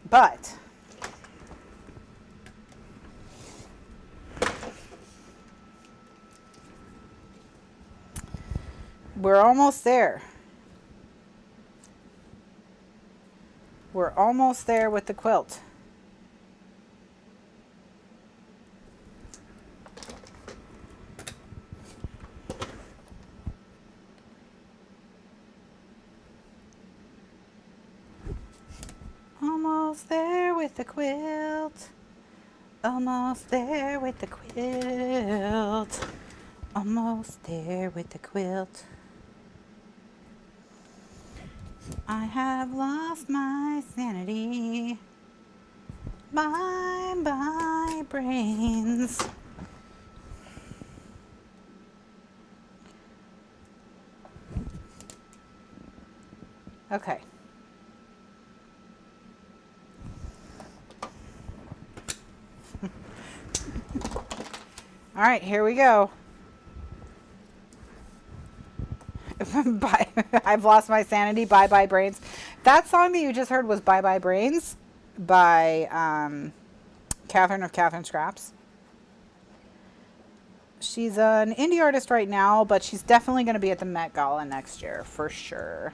But we're almost there. We're almost there with the quilt. Almost there with the quilt. Almost there with the quilt. Almost there with the quilt. I have lost my sanity. Bye bye brains. Okay. All right, here we go. Bye. I've lost my sanity. Bye bye brains. That song that you just heard was Bye Bye Brains by Kathryn of Kathryn Scraps. She's an indie artist right now, but she's definitely going to be at the Met Gala next year for sure.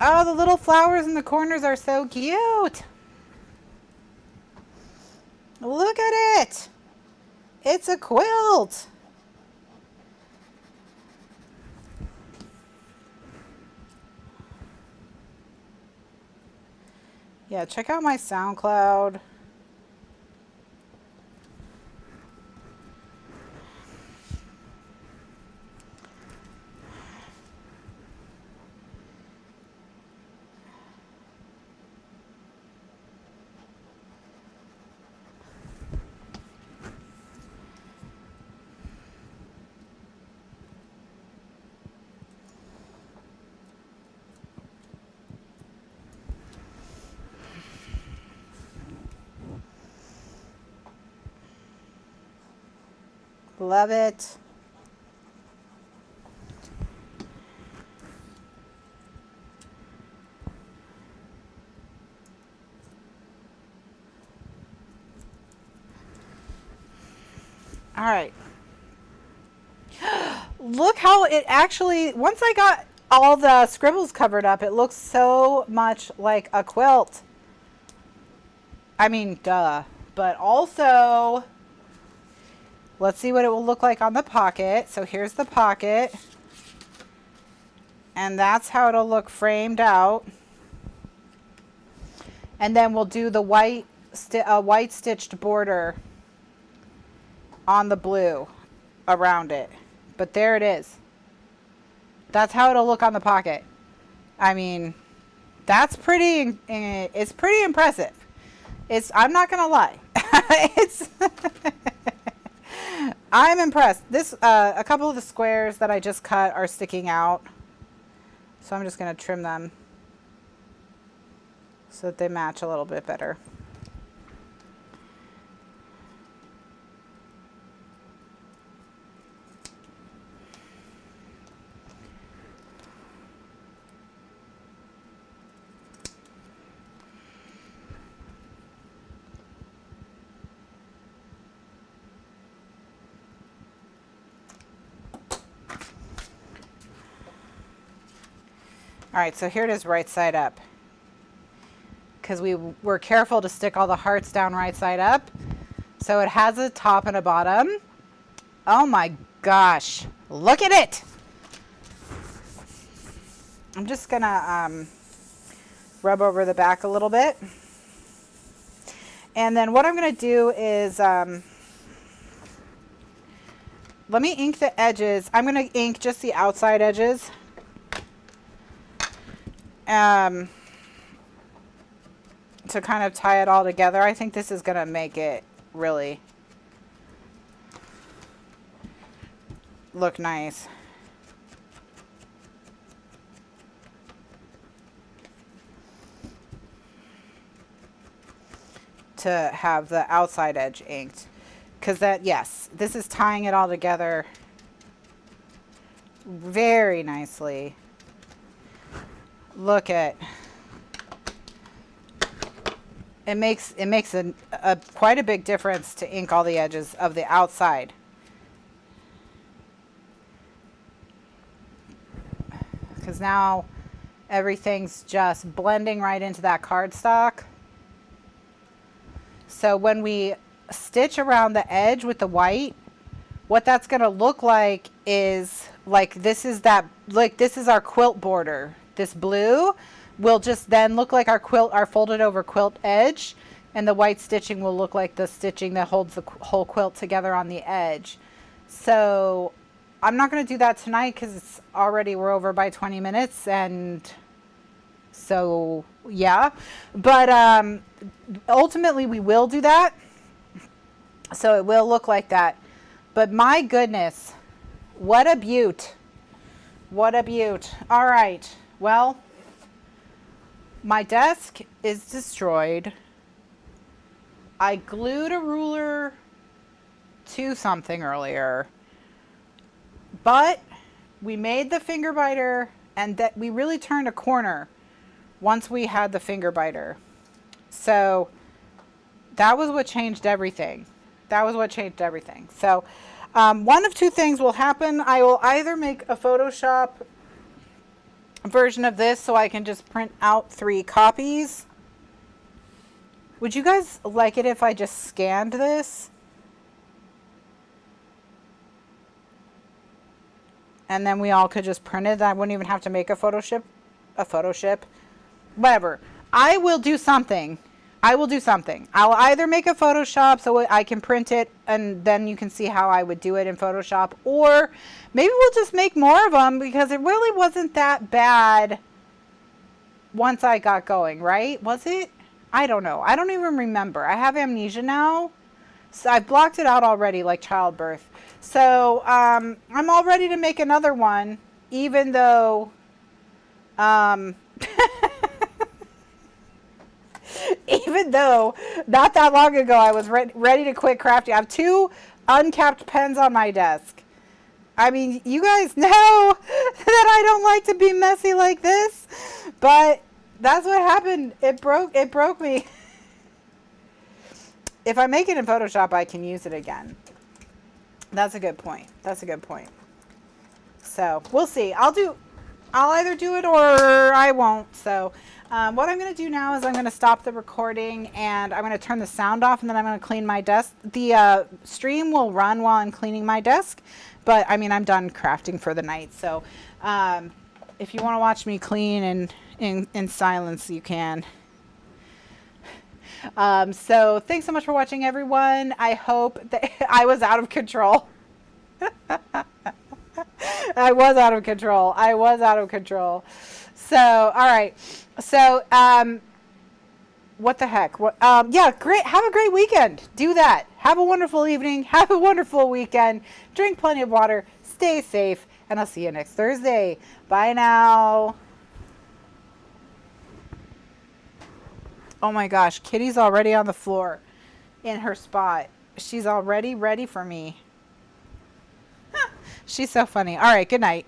Oh, the little flowers in the corners are so cute. Look at it. It's a quilt. Yeah, check out my SoundCloud. Love it. All right. Look how it actually, once I got all the scribbles covered up, it looks so much like a quilt. I mean, duh. But also, let's see what it will look like on the pocket. So here's the pocket. And that's how it'll look framed out. And then we'll do the white stitched border on the blue around it. But there it is. That's how it'll look on the pocket. I mean, that's pretty, it's pretty impressive. I'm not gonna lie. I'm impressed. This, a couple of the squares that I just cut are sticking out. So I'm just gonna trim them so that they match a little bit better. All right, so here it is right side up. Because we were careful to stick all the hearts down right side up. So it has a top and a bottom. Oh my gosh, look at it. I'm just gonna rub over the back a little bit. And then what I'm gonna do is, let me ink the edges. I'm gonna ink just the outside edges. To kind of tie it all together. I think this is going to make it really look nice. To have the outside edge inked. Because that, yes, this is tying it all together very nicely. Look at, it makes quite a big difference to ink all the edges of the outside. Because now everything's just blending right into that cardstock. So when we stitch around the edge with the white, what that's going to look like is like this is our quilt border. This blue will just then look like our folded over quilt edge, and the white stitching will look like the stitching that holds the whole quilt together on the edge. So I'm not going to do that tonight because we're over by 20 minutes, and so yeah, but ultimately we will do that, so it will look like that. But my goodness, what a beaut. What a beaut. All right. Well, my desk is destroyed. I glued a ruler to something earlier, but we made the finger biter, and that we really turned a corner once we had the finger biter. So that was what changed everything. That was what changed everything. So one of two things will happen. I will either make a Photoshop version of this so I can just print out 3 copies. Would you guys like it if I just scanned this? And then we all could just print it. I wouldn't even have to make a photo ship. Whatever. I will do something. I'll either make a Photoshop so I can print it and then you can see how I would do it in Photoshop, or maybe we'll just make more of them because it really wasn't that bad once I got going, right? Was it? I don't know. I don't even remember. I have amnesia now. So I've blocked it out already, like childbirth. So I'm all ready to make another one, even though even though not that long ago I was ready to quit crafting. I have 2 uncapped pens on my desk. I mean, you guys know that I don't like to be messy like this, but that's what happened. It broke me. If I make it in Photoshop, I can use it again. That's a good point. That's a good point. So we'll see. I'll either do it or I won't. So what I'm going to do now is I'm going to stop the recording and I'm going to turn the sound off, and then I'm going to clean my desk. The stream will run while I'm cleaning my desk, but I mean, I'm done crafting for the night. So if you want to watch me clean in silence, you can. So thanks so much for watching, everyone. I hope that I was out of control. I was out of control. I was out of control. So, all right. So, what the heck? Yeah, great. Have a great weekend. Do that. Have a wonderful evening. Have a wonderful weekend. Drink plenty of water. Stay safe. And I'll see you next Thursday. Bye now. Oh my gosh. Kitty's already on the floor in her spot. She's already ready for me. She's so funny. All right. Good night.